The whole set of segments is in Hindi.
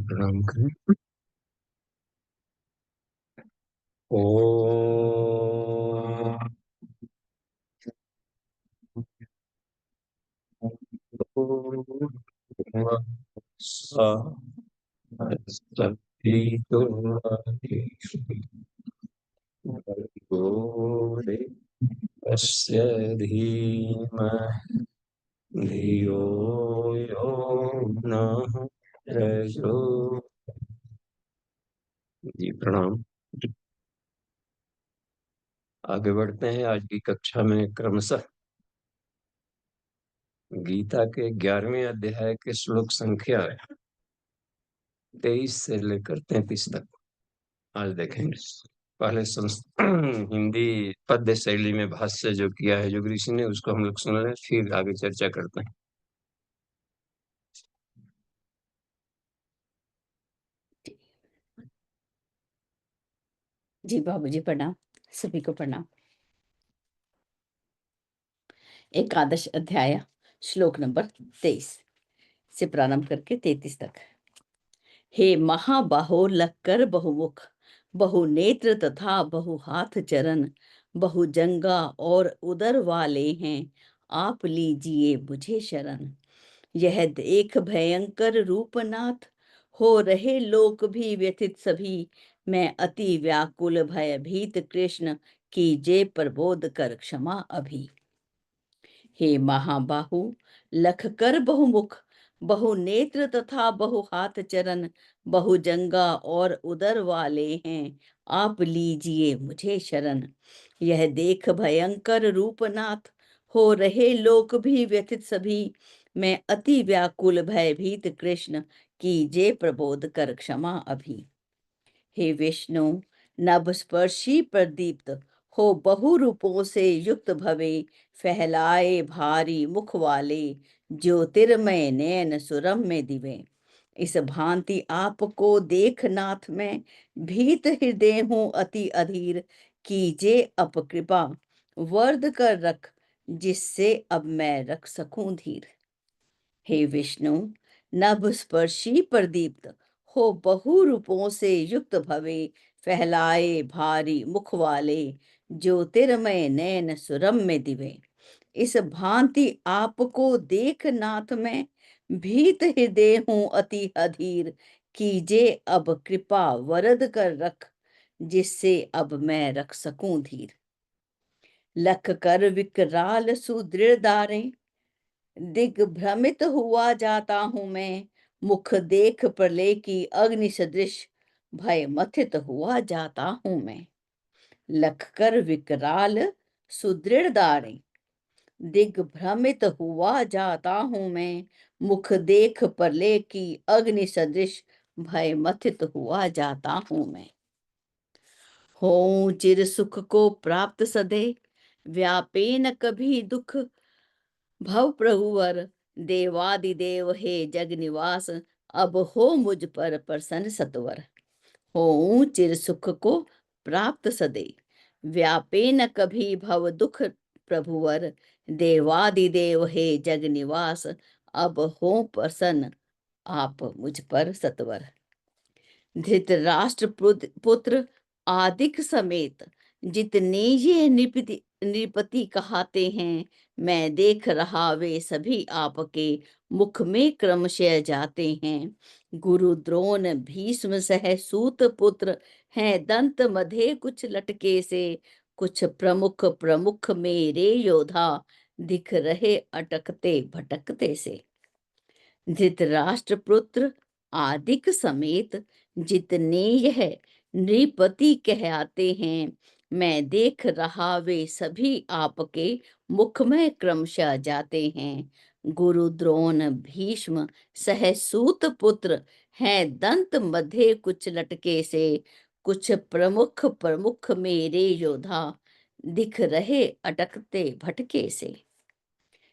प्रणाम करें। ओम तस्य धीमहि धियो यो नः प्रचोदयात्। जी प्रणाम। आगे बढ़ते हैं। आज की कक्षा में क्रमशः गीता के 11वें अध्याय के श्लोक संख्या 23 से लेकर 33 तक आज देखेंगे। पहले हिंदी पद्य शैली में भाष्य जो किया है जोग ऋषि ने, उसको हम लोग सुन लें, फिर आगे चर्चा करते हैं। जी बाबूजी प्रणाम, सभी को प्रणाम। एकादश अध्याय श्लोक नंबर 23 से प्रारंभ करके 33 तक। हे महाबाहो लक्कर बहुमुख, बहु नेत्र तथा बहु हाथ चरण, बहु जंगा और उदर वाले हैं, आप लीजिए मुझे शरण। यह देख भयंकर रूपनाथ, हो रहे लोक भी व्यथित सभी, मैं अति व्याकुल भयभीत कृष्ण, कीजे प्रबोध कर क्षमा अभी। हे महाबाहु लख कर बहुमुख, बहु नेत्र तथा बहु हाथ चरण, बहु जंगा और उदर वाले हैं, आप लीजिए मुझे शरण। यह देख भयंकर रूपनाथ, हो रहे लोक भी व्यथित सभी, मैं अति व्याकुल भयभीत कृष्ण, कीजे प्रबोध कर क्षमा अभी। हे विष्णु नभ स्पर्शी प्रदीप्त, हो बहु रूपों से युक्त भवे, फैलाए भारी मुख वाले, ज्योतिर्मय नयन सुरम्य दिवे। इस भांति आपको देख नाथ मैं, भीत हृदय हूँ अति अधीर, कीजे अप कृपा वर्द कर रख, जिससे अब मैं रख सकूं धीर। हे विष्णु नभ स्पर्शी प्रदीप्त, हो बहु रूपों से युक्त भवे, फैलाए भारी मुख वाले, ज्योतिर्मय नयन सुरम्य दिवे। इस भांति आपको देख नाथ मैं, भीत हृदय हूँ अति अधीर, कीजे अब कृपा वरद कर रख, जिससे अब मैं रख सकूं धीर। लख कर विकराल सुदृढ़ दारें, दिग्भ्रमित हुआ जाता हूं मैं, मुख देख प्रलय की अग्नि सदृश, भय मथित हुआ जाता हूं मैं। लख कर विकराल सुदृढ़ दारें, दिग्भ्रमित हुआ जाता हूं मैं, मुख देख प्रलय की अग्नि सदृश, भय मथित हुआ जाता हूं मैं। हो चिर सुख को प्राप्त सदे, व्यापे न कभी दुख भव प्रभुवर, देवादिदेव हे जग निवास, अब हो मुझ पर प्रसन्न सत्वर। हो चिर सुख को प्राप्त सदे, व्यापे न कभी भव दुख प्रभुवर, देवादिदेव हे जग निवास, अब हो प्रसन्न आप मुझ पर सत्वर। धृतराष्ट्र पुत्र आदिक समेत, जितने ये नृपति कहाते हैं, मैं देख रहा वे सभी आपके मुख में क्रमशः जाते हैं। गुरु द्रोण भीष्म सह सूत पुत्र हैं, दंत मधे कुछ लटके से, कुछ प्रमुख प्रमुख मेरे योधा, दिख रहे अटकते भटकते से। धृतराष्ट्र पुत्र आदिक समेत, जितने यह नृपति कहते हैं, मैं देख रहा वे सभी आपके मुख में क्रमशः जाते हैं। गुरु द्रोण भीष्म सह सूत पुत्र हैं, दंत मध्य कुछ लटके से, कुछ प्रमुख प्रमुख मेरे योधा, दिख रहे अटकते भटके से।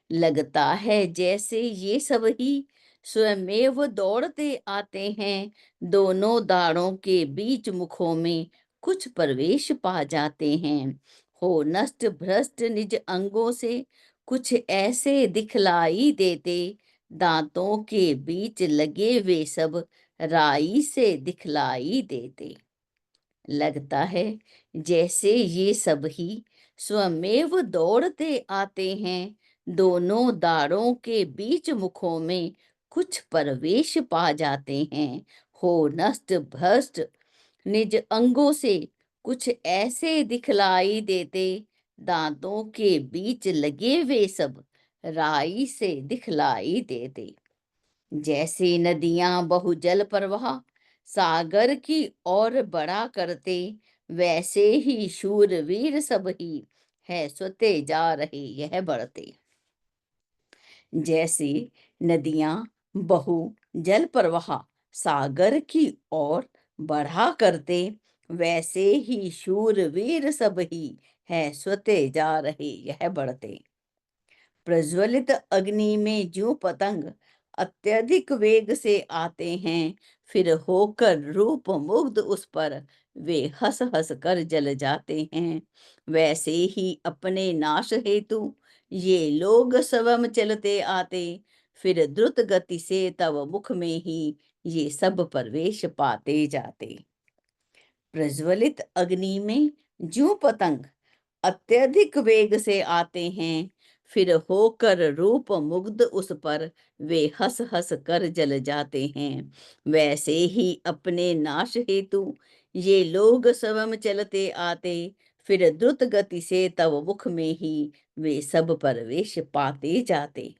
लगता है जैसे ये सब ही स्वयमेव दौड़ते आते हैं, दोनों दाढ़ों के बीच मुखों में कुछ प्रवेश पा जाते हैं। हो नष्ट भ्रष्ट निज अंगों से, कुछ ऐसे दिखलाई देते, दांतों के बीच लगे वे सब, राई से दिखलाई देते। लगता है जैसे ये सब ही स्वमेव दौड़ते आते हैं, दोनों दारों के बीच मुखों में कुछ प्रवेश पा जाते हैं। हो नष्ट भ्रष्ट निज अंगों से कुछ ऐसे दिखलाई देते, दांतों के बीच लगे वे सब राई से दिखलाई देते। जैसे नदियां बहुजल प्रवाह सागर की ओर बढ़ा करते, वैसे ही शूरवीर सब ही है स्वते जा रहे यह बढ़ते। जैसे नदियां बहु जल प्रवाह सागर की ओर बढ़ा करते, वैसे ही शूरवीर सब ही है स्वते जा रहे यह बढ़ते। प्रज्वलित अग्नि में जो पतंग अत्यधिक वेग से आते हैं, फिर होकर रूप मुग्ध उस पर वे हंस हंस कर जल जाते हैं, वैसे ही अपने नाश हेतु ये लोग स्वयं चलते आते, फिर द्रुत गति से तव मुख में ही ये सब प्रवेश पाते जाते। प्रज्वलित अग्नि में जो पतंग अत्यधिक वेग से आते हैं, फिर होकर रूप मुग्ध उस पर वे हंस हंस कर जल जाते हैं, वैसे ही अपने नाश हेतु ये लोग स्वयं चलते आते, फिर द्रुत गति से तव मुख में ही वे सब प्रवेश पाते जाते।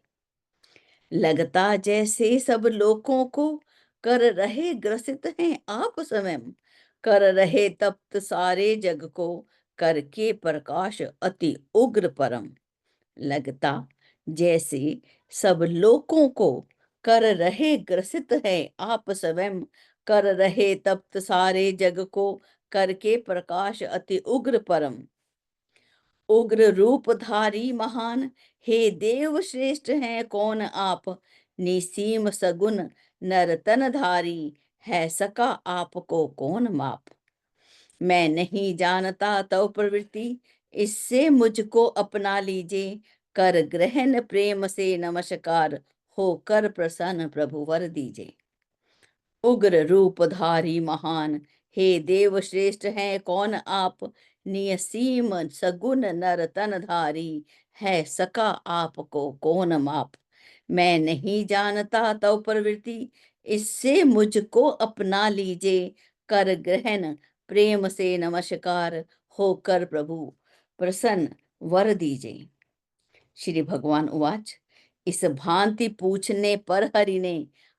लगता जैसे सब लोगों को कर रहे ग्रसित हैं आप स्वयं, कर रहे तप्त सारे जग को, करके प्रकाश अति उग्र परम। लगता जैसे सब लोगों को कर रहे ग्रसित है आप स्वयं, कर रहे तप्त सारे जग को, करके प्रकाश अति उग्र परम। उग्र रूपधारी महान हे देव श्रेष्ठ हैं कौन आप, निसीम सगुन नरतनधारी है सका आपको कौन माप। मैं नहीं जानता तो प्रवृत्ति इससे मुझको अपना लीजिए, कर ग्रहण प्रेम से नमस्कार होकर प्रसन्न प्रभु वर दीजिए। उग्र रूपधारी महान हे देव श्रेष्ठ हैं कौन आप, नियसीम सगुन नर तनधारी है सका आपको कौन माप। मैं नहीं जानता तो प्रवृत्ति इससे मुझको अपना लीजिए, कर ग्रहण प्रेम से नमस्कार होकर प्रभु प्रसन्न वर दीजिए। श्री भगवान उवाच। इस भांति पूछने पर हरि ने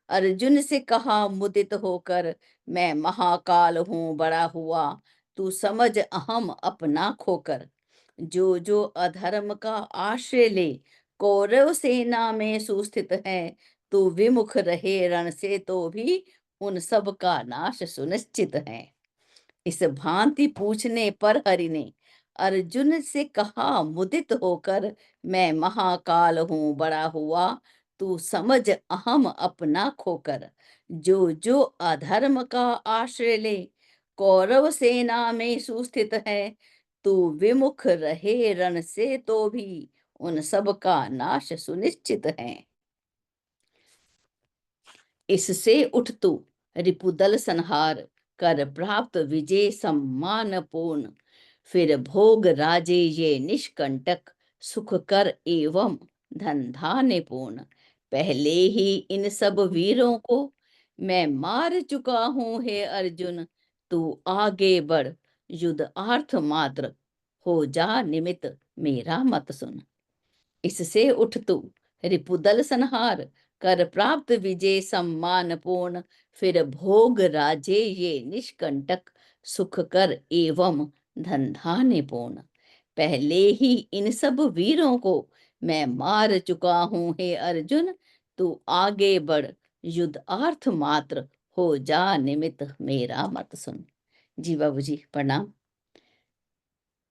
अर्जुन से कहा मुदित होकर, मैं महाकाल हूँ बड़ा हुआ, तू समझ अहम अपना खोकर। जो जो अधर्म का आश्रय ले कौरव सेना में सुस्थित है, तू विमुख रहे रण से तो भी उन सब का नाश सुनिश्चित है। इस भांति पूछने पर हरि ने अर्जुन से कहा मुदित होकर, मैं महाकाल हूँ बड़ा हुआ, तू समझ अहम अपना खोकर। जो जो अधर्म का आश्रय ले कौरव सेना में सुस्थित है, तू विमुख रहे रण से तो भी उन सब का नाश सुनिश्चित है। इससे उठ तू रिपुदल संहार, कर प्राप्त विजय सम्मान पूर्ण। फिर भोग राजे ये निष्कंटक, सुख कर एवं धन धान्य पूर्ण। पहले ही इन सब वीरों को मैं मार चुका हूँ हे अर्जुन, तू आगे बढ़ युद्ध आर्थ मात्र हो जा निमित्त मेरा मत सुन। इससे उठ तू रिपुदल संहार, कर प्राप्त विजय सम्मान पूर्ण। फिर भोग राजे ये निष्कंटक, सुख कर एवं धन धान्य पूर्ण। पहले ही इन सब वीरों को मैं मार चुका हूँ हे अर्जुन, तू आगे बढ़ युद्ध आर्थ मात्र हो जा निमित्त मेरा मत सुन। जी बाबू जी प्रणाम।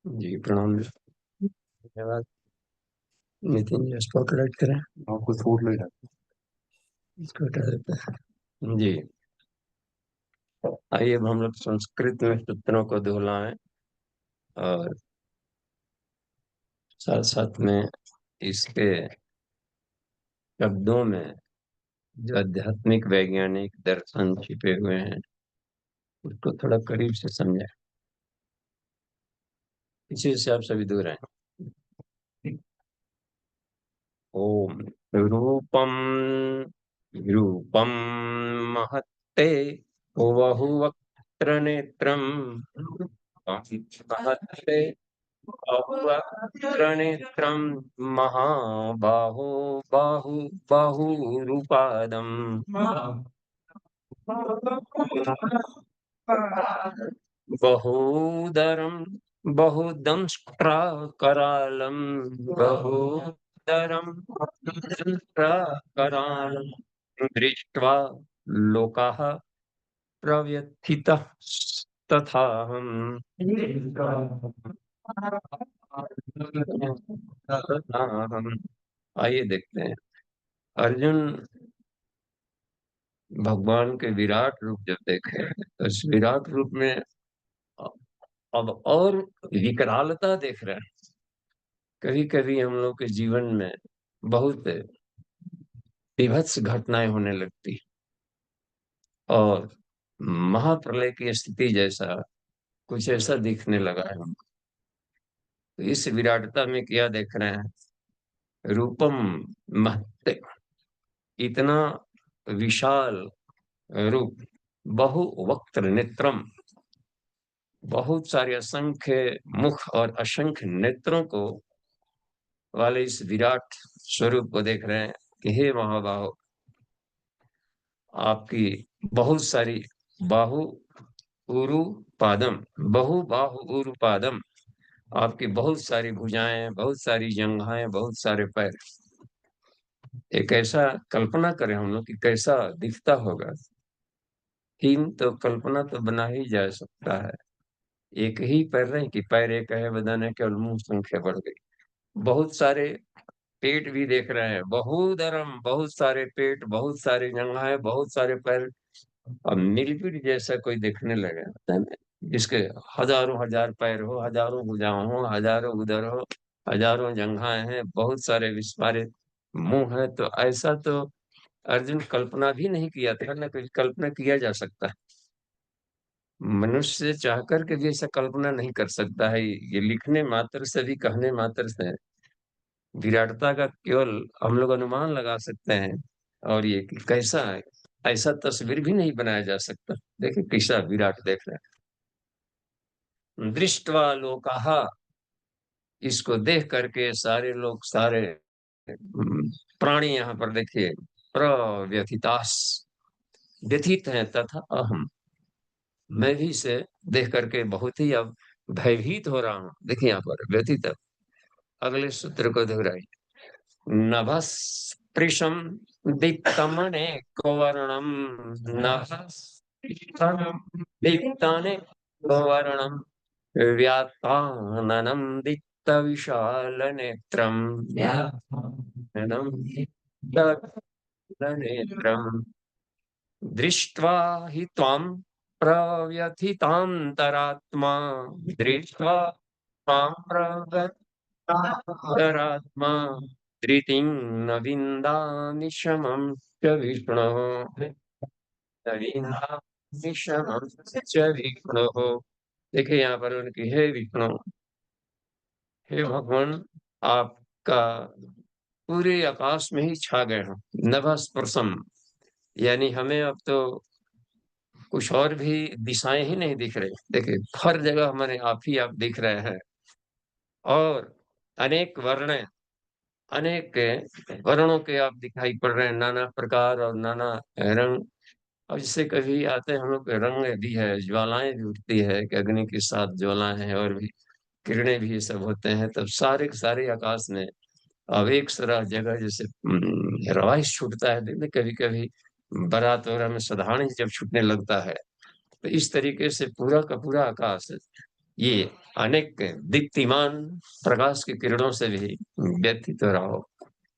जी प्रणाम। धन्यवाद। नितिन जी इसको करेक्ट करें, आपको छोड़ ले जाते इसको हटा देते हैं जी। आइए अब हम लोग संस्कृत में सूत्रों को दोहराएं और साथ साथ में इसके शब्दों में जो आध्यात्मिक वैज्ञानिक दर्शन छिपे हुए हैं उसको थोड़ा करीब से समझें। इसी से आप सभी दूर हैं। ओम रूपम रूपम महत्ते बहुवक्त्र नेत्रम महत्ते बहुवक्त्र नेत्रम महाबाहो बाहु बाहुरूपादम बहूदरम बहुदंष्ट्राकरालं बहूदरम दंष्ट्राकरालं दृष्ट्वा लोकाः प्रव्यथितः तथाहम् तथाहम्। आइए देखते हैं। अर्जुन भगवान के विराट रूप जब देखे तो इस विराट रूप में अब और विकरालता देख रहे हैं। कभी कभी हम लोग के जीवन में बहुत विभत्स घटनाएं होने लगती और महाप्रलय की स्थिति जैसा कुछ ऐसा दिखने लगा है हमको। तो इस विराटता में क्या देख रहे हैं? रूपम महत्ते, इतना विशाल रूप, बहुवक्त्र नेत्रम, बहुत सारे असंख्य मुख और असंख्य नेत्रों को वाले इस विराट स्वरूप को देख रहे हैं कि हे महाबाहो, आपकी बहुत सारी बाहु उरु पादम, बहु बाहु उरु पादम, आपकी बहुत सारी भुजाएं, बहुत सारी जंघाएं, बहुत सारे पैर। एक ऐसा कल्पना करें हम लोग कि कैसा दिखता होगा। तीन तो कल्पना तो बना ही जा सकता है। एक ही पैर नहीं कि पैर एक है, बदन है, केवल मुंह संख्या बढ़ गई। बहुत सारे पेट भी देख रहे हैं, बहुधरम, बहुत सारे पेट, बहुत सारे जंघाएं, बहुत सारे पैर। अब मिलजुल जैसा कोई देखने लगे होता है ना, जिसके हजारों हजार पैर हो, हजारों भुजाएं हो, हजारों उदर हो, हजारों जंघाएं हैं, बहुत सारे विस्फारित मुंह है, तो ऐसा तो अर्जुन कल्पना भी नहीं किया था ना, कुछ कल्पना किया जा सकता है। मनुष्य चाह करके भी ऐसा कल्पना नहीं कर सकता है। ये लिखने मात्र से भी, कहने मात्र से विराटता का केवल हम लोग अनुमान लगा सकते हैं। और ये कि कैसा है, ऐसा तस्वीर भी नहीं बनाया जा सकता। देखिए कैसा विराट देख रहे हैं। दृष्टवा लोकाः, इसको देख करके सारे लोग, सारे प्राणी यहाँ पर देखिए प्रव्यथितास, व्यथित हैं, तथा अहम, मैं भी इसे देख करके बहुत ही अब भयभीत हो रहा हूँ। देखिए यहाँ पर व्यथित। अगले सूत्र को दोहराइए। नभस्पृशं दीप्तमनेकवर्णं, नभस्पृशं दीप्तमनेकवर्णं, व्यात्ताननं दीप्तविशालनेत्रं, व्यात्ताननं दीप्तविशालनेत्रं, दृष्ट्वा हि त्वां प्रव्यथितान्तरात्मा, दृष्ट्वा त्वां प्रव्यथितान्तरात्मा, धृतिं न विन्दामि शमं च विष्णोः, न विन्दामि शमं च विष्णोः। देखिए यहाँ पर उनकी, हे विष्णु, हे भगवान, आपका पूरे आकाश में ही छा गए हो। नभ स्पर्शम, यानी हमें अब तो कुछ और भी दिशाएं ही नहीं दिख रही। देखिए हर जगह हमारे आप ही आप दिख रहे हैं। और अनेक वर्ण, अनेक वर्णों के आप दिखाई पड़ रहे हैं, नाना प्रकार और नाना रंग। और जिससे कभी आते हैं हम लोग के रंग भी है, ज्वालाएं भी उठती है कि अग्नि के साथ ज्वालाएं हैं, और भी किरणें भी ये सब होते हैं। तब सारे के सारे आकाश में अब एक तरह जगह जैसे रवाइश छूटता है। देखते कभी कभी बारात वगैरह में साधारण ही जब छूटने लगता है, तो इस तरीके से पूरा का पूरा आकाश ये अनेक दीप्तिमान प्रकाश की किरणों से भी व्यथित हो रहा हो।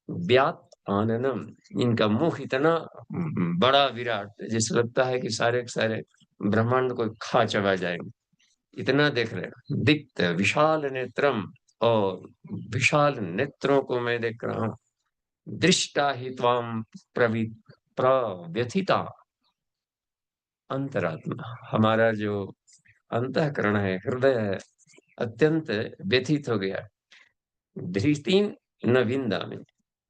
व्यात आननम, इनका मुख इतना बड़ा विराट, जैसे लगता है कि सारे के सारे ब्रह्मांड को खा चबा जाएंगे, इतना देख रहे हैं। दीप्त विशाल नेत्रम, और विशाल नेत्रों को मैं देख रहा हूँ। दृष्टा ही त्वाम प्रव्यथिता अंतरात्मा, हमारा जो अंतःकरण है, हृदय है, अत्यंत व्यथित हो गया। धृतिं न विन्दामि।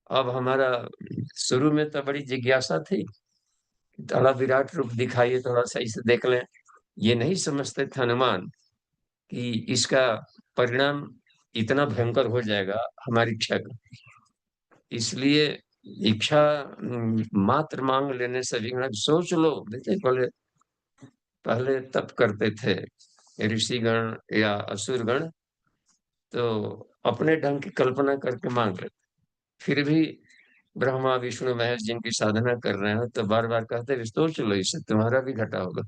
अब हमारा शुरू में तो बड़ी जिज्ञासा थी, थोड़ा विराट रूप दिखाइए, थोड़ा सही से देख लें। ये नहीं समझते थे हनुमान कि इसका परिणाम इतना भयंकर हो जाएगा हमारी इच्छा का। इसलिए इच्छा मात्र मांग लेने से विघ्न, सोच लो। देखिए, पहले पहले तप करते थे ऋषिगण या असुरगण, तो अपने ढंग की कल्पना करके मांग लेते। फिर भी ब्रह्मा विष्णु महेश जिनकी साधना कर रहे हो, तो बार बार कहते सोच लो, इससे तुम्हारा भी घटा होगा।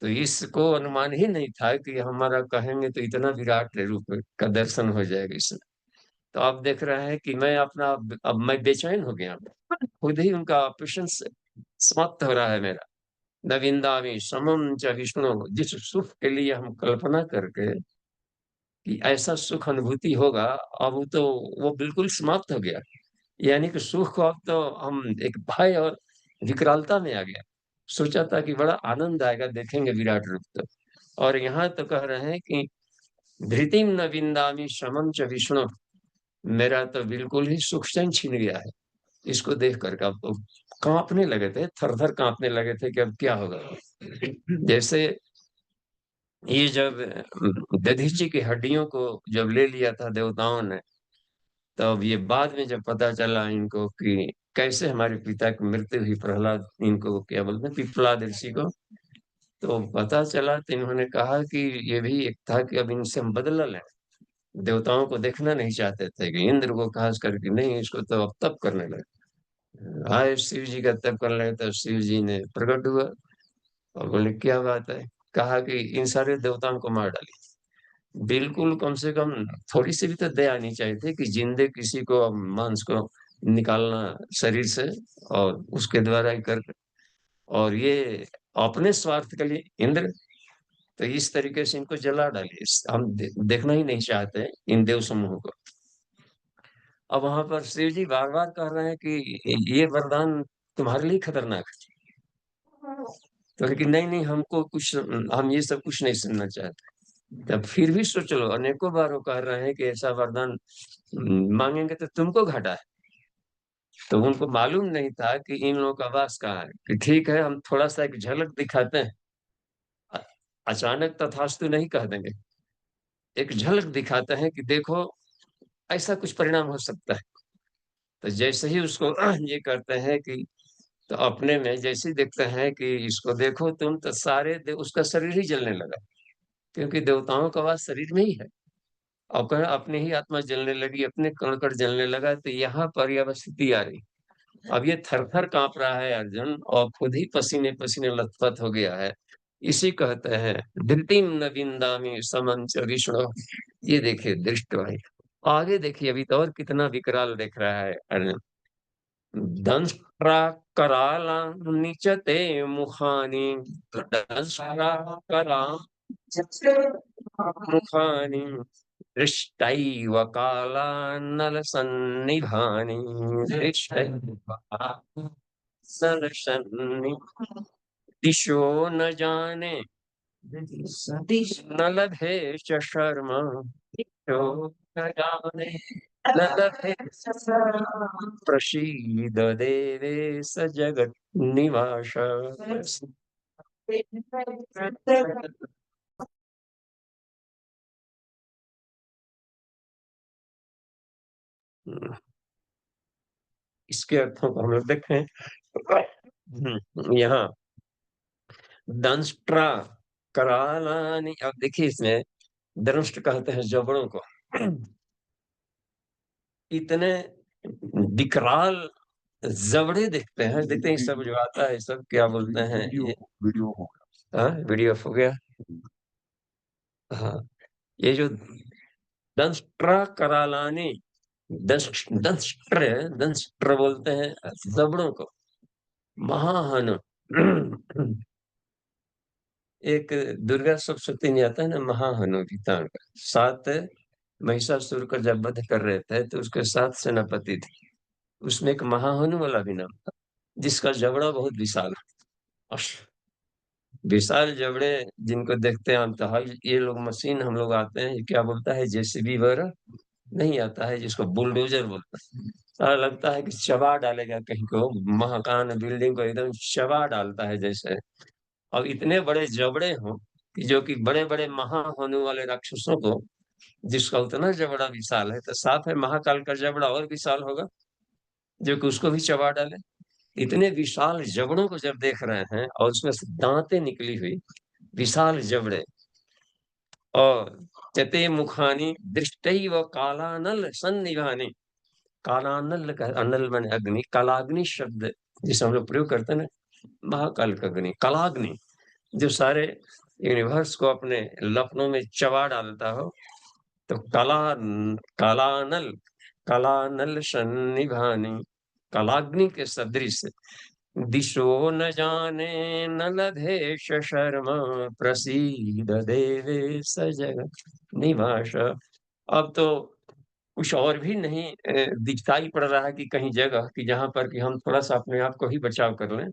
तो इसको अनुमान ही नहीं था कि हमारा कहेंगे तो इतना विराट रूप का दर्शन हो जाएगा इसमें। तो आप देख रहे हैं कि मैं अपना, अब मैं बेचैन हो गया, खुद ही उनका पेशेंस समाप्त हो रहा है मेरा। न विंदामि समम च विष्णु, जिस सुख के लिए हम कल्पना करके कि ऐसा सुख अनुभूति होगा, अब वो तो वो बिल्कुल समाप्त हो गया। यानी कि सुख को अब तो हम एक भय और विकरालता में आ गया। सोचा था कि बड़ा आनंद आएगा देखेंगे विराट रूप तो, और यहाँ तो कह रहे हैं कि धृतिम न विंदामि शमम च विष्णु, मेरा तो बिल्कुल ही सुख चैन छिन गया है इसको देख करके। अब तो कांपने लगे थे, थर थर कांपने लगे थे कि अब क्या होगा। जैसे ये जब दधीचि की हड्डियों को जब ले लिया था देवताओं ने, तब ये बाद में जब पता चला इनको कि कैसे हमारे पिता की मृत्यु हुई, प्रहलाद, इनको क्या बोलते हैं, पिप्पलाद ऋषि को, तो पता चला तो इन्होंने कहा कि ये भी एक था कि अब इनसे हम बदला लें। देवताओं को देखना नहीं चाहते थे कि इंद्र को खास करके, नहीं इसको तो अब तप करने लगे। आए शिव जी का तप कर रहे, तो शिव जी ने प्रकट हुआ और बोले क्या बात है, कहा कि इन सारे देवताओं को मार डालिए। बिल्कुल, कम से कम थोड़ी सी भी तो दया आनी चाहिए थी कि जिंदे किसी को मांस को निकालना शरीर से, और उसके द्वारा ही कर, और ये अपने स्वार्थ के लिए इंद्र, तो इस तरीके से इनको जला डालिए। हम देखना ही नहीं चाहते इन देव समूह को। अब वहां पर शिव जी बार बार कह रहे हैं कि ये वरदान तुम्हारे लिए खतरनाक है। तो लेकिन नहीं नहीं, हमको कुछ, हम ये सब कुछ नहीं सुनना चाहते। तब फिर भी सोच लो, अनेकों बार वो कह रहे हैं कि ऐसा वरदान मांगेंगे तो तुमको घाटा है। तो उनको मालूम नहीं था कि इन लोगों का वास कहाँ है, कि ठीक है हम थोड़ा सा एक झलक दिखाते हैं। अ- अचानक तथास्तु नहीं कह देंगे, एक झलक दिखाते हैं कि देखो ऐसा कुछ परिणाम हो सकता है। तो जैसे ही उसको ये करते हैं कि, तो अपने में जैसे ही देखते हैं कि इसको देखो तुम, तो उसका शरीर ही जलने लगा, क्योंकि देवताओं का वास शरीर में ही है। और अपनी ही आत्मा जलने लगी, अपने कण कण जलने लगा। तो यहाँ पर यह स्थिति आ रही। अब ये थर थर कांप रहा है अर्जुन, और खुद ही पसीने पसीने लथपथ हो गया है। इसी कहते हैं धृतिम न विंदामि समं च विष्णु। ये देखिए दृष्ट भाई, आगे देखिए अभी तो और कितना विकराल देख रहा है अर्जुन। दंष्ट्रा करालानि च ते मुखानि, दंष्ट्रा करालानि मुखानि, दृष्टैव कालानलसन्निभानि, दृष्टैव कालानलसन्निभानि, दिशो न जाने न लभे च शर्मा, दिशो न जाने न लभे च शर्मा, प्रसीद देवेश जगन्निवास। इसके अर्थों को हम लोग देखें, यहाँ दंष्ट्रा करालानि, अब देखिए इसमें दंष्ट कहते हैं जबड़ों को। इतने विकराल जबड़े दिखते हैं, देखते हैं सब जो आता है सब क्या बोलते हैं ये, वीडियो हो गया, हाँ वीडियो हो गया। हाँ, ये जो दंष्ट्रा करालानि, दंष्ट्र बोलते हैं जबड़ों को। महाहनु, एक दुर्गा सप्तशती में आता है ना, महाहनु गीता का। 7 महिषासुर का जब वध कर रहे थे, तो उसके 7 सेनापति थे। उसमें एक महाहनु वाला भी नाम था, जिसका जबड़ा बहुत विशाल है। विशाल जबड़े जिनको देखते हैं हम तो, हाई ये लोग मशीन हम लोग आते हैं, ये क्या बोलता है, जेसीबी वगैरह नहीं आता है, जिसको बुलडोजर बोलता है। सारा लगता है कि चबा डालेगा कहीं को, मकान बिल्डिंग को एकदम चबा डालता है जैसे। और इतने बड़े जबड़े हों कि जो कि बड़े बड़े महा होने वाले राक्षसों को, जिसका उतना जबड़ा विशाल है, तो साफ है महाकाल का जबड़ा और विशाल होगा, जो कि उसको भी चबा डाले। इतने विशाल जबड़ों को जब देख रहे हैं और उसमें से दांतें निकली हुई, विशाल जबड़े, और चते मुखानी दृष्टैव कालानल सन्निभानी। कालानल का अनल माने अग्नि, कालाग्नि शब्द जिसे हम लोग प्रयोग करते हैं ना, महाकाल का अग्नि, कालाग्नि, जो सारे यूनिवर्स को अपने लपनों में चबा डालता हो। तो कालानल, कालानल सन्निभानी, कालाग्नि के सदृश, दिशो न जाने न लधेश शर्मा, प्रसीद देवेश जगत निवास। अब तो कुछ और भी नहीं दिखाई पड़ रहा है कि कहीं जगह कि जहां पर कि हम थोड़ा सा अपने आप को ही बचाव कर लें।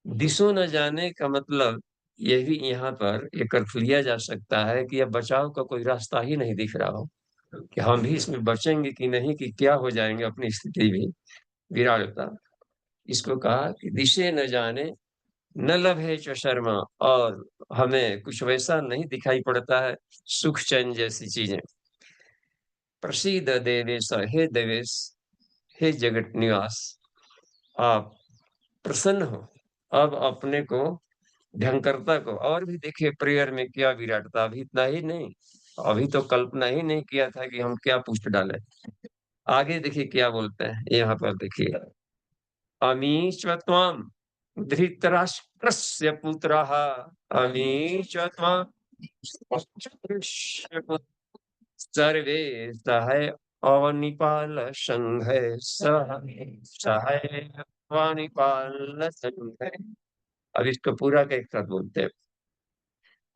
दिशो न जाने का मतलब ये भी यहाँ पर एक अर्थ लिया जा सकता है कि अब बचाव का कोई रास्ता ही नहीं दिख रहा हो, कि हम भी इसमें बचेंगे कि नहीं, कि क्या हो जाएंगे, अपनी स्थिति भी विराटता। इसको कहा कि दिशे न जाने न लभे च शर्मा, और हमें कुछ वैसा नहीं दिखाई पड़ता है, सुख चैन जैसी चीजें। प्रसीद देवेश, हे देवेश, हे जगत निवास, आप प्रसन्न हो। अब अपने को, भयंकरता को, और भी देखिए प्रेयर में क्या विराटता, अभी इतना ही नहीं, अभी तो कल्पना ही नहीं किया था कि हम क्या पूछ डाले। आगे देखिए क्या बोलते हैं यहाँ पर, देखिए, अमी च त्वां धृतराष्ट्रस्य पुत्रः, अमी च त्वां धृतराष्ट्रस्य पुत्रः, सर्वे सह अवनिपाल संघ, सह सह अवनिपाल संघ। अब इसको पूरा का एक साथ बोलते हैं।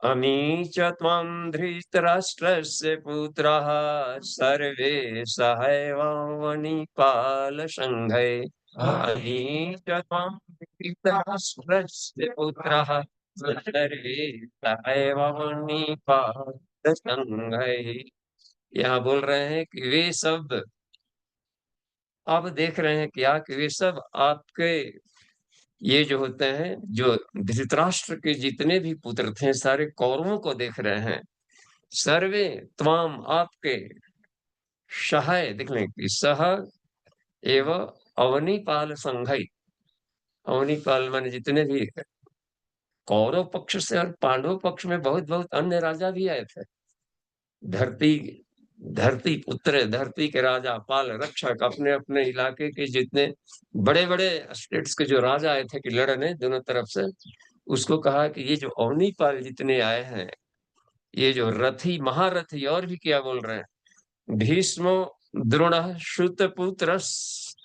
अमी च त्वं धृतराष्ट्रस्य पुत्रः, सर्वे सहैवावनिपालसङ्घै। अमी च त्वं धृतराष्ट्रस्य पुत्रः, सर्वे सहैवावनिपालसङ्घै। यहाँ बोल रहे हैं कि वे सब, आप देख रहे हैं क्या, कि वे सब आपके, ये जो होते हैं, जो धृतराष्ट्र के जितने भी पुत्र थे, सारे कौरवों को देख रहे हैं। सर्वे त्वाम आपके, सहाय देख लें कि सह एवं अवनीपाल संघई, अवनीपाल माने जितने भी कौरव पक्ष से और पांडव पक्ष में बहुत बहुत अन्य राजा भी आए थे। धरती, धरती पुत्र, धरती के राजा, पाल रक्षक, अपने अपने इलाके के जितने बड़े बड़े स्टेट्स के जो राजा आए थे कि लड़ने दोनों तरफ से, उसको कहा कि ये जो अवनीपाल जितने आए हैं, ये जो रथी महारथी, और भी क्या बोल रहे हैं, भीष्म द्रोण श्रुतपुत्र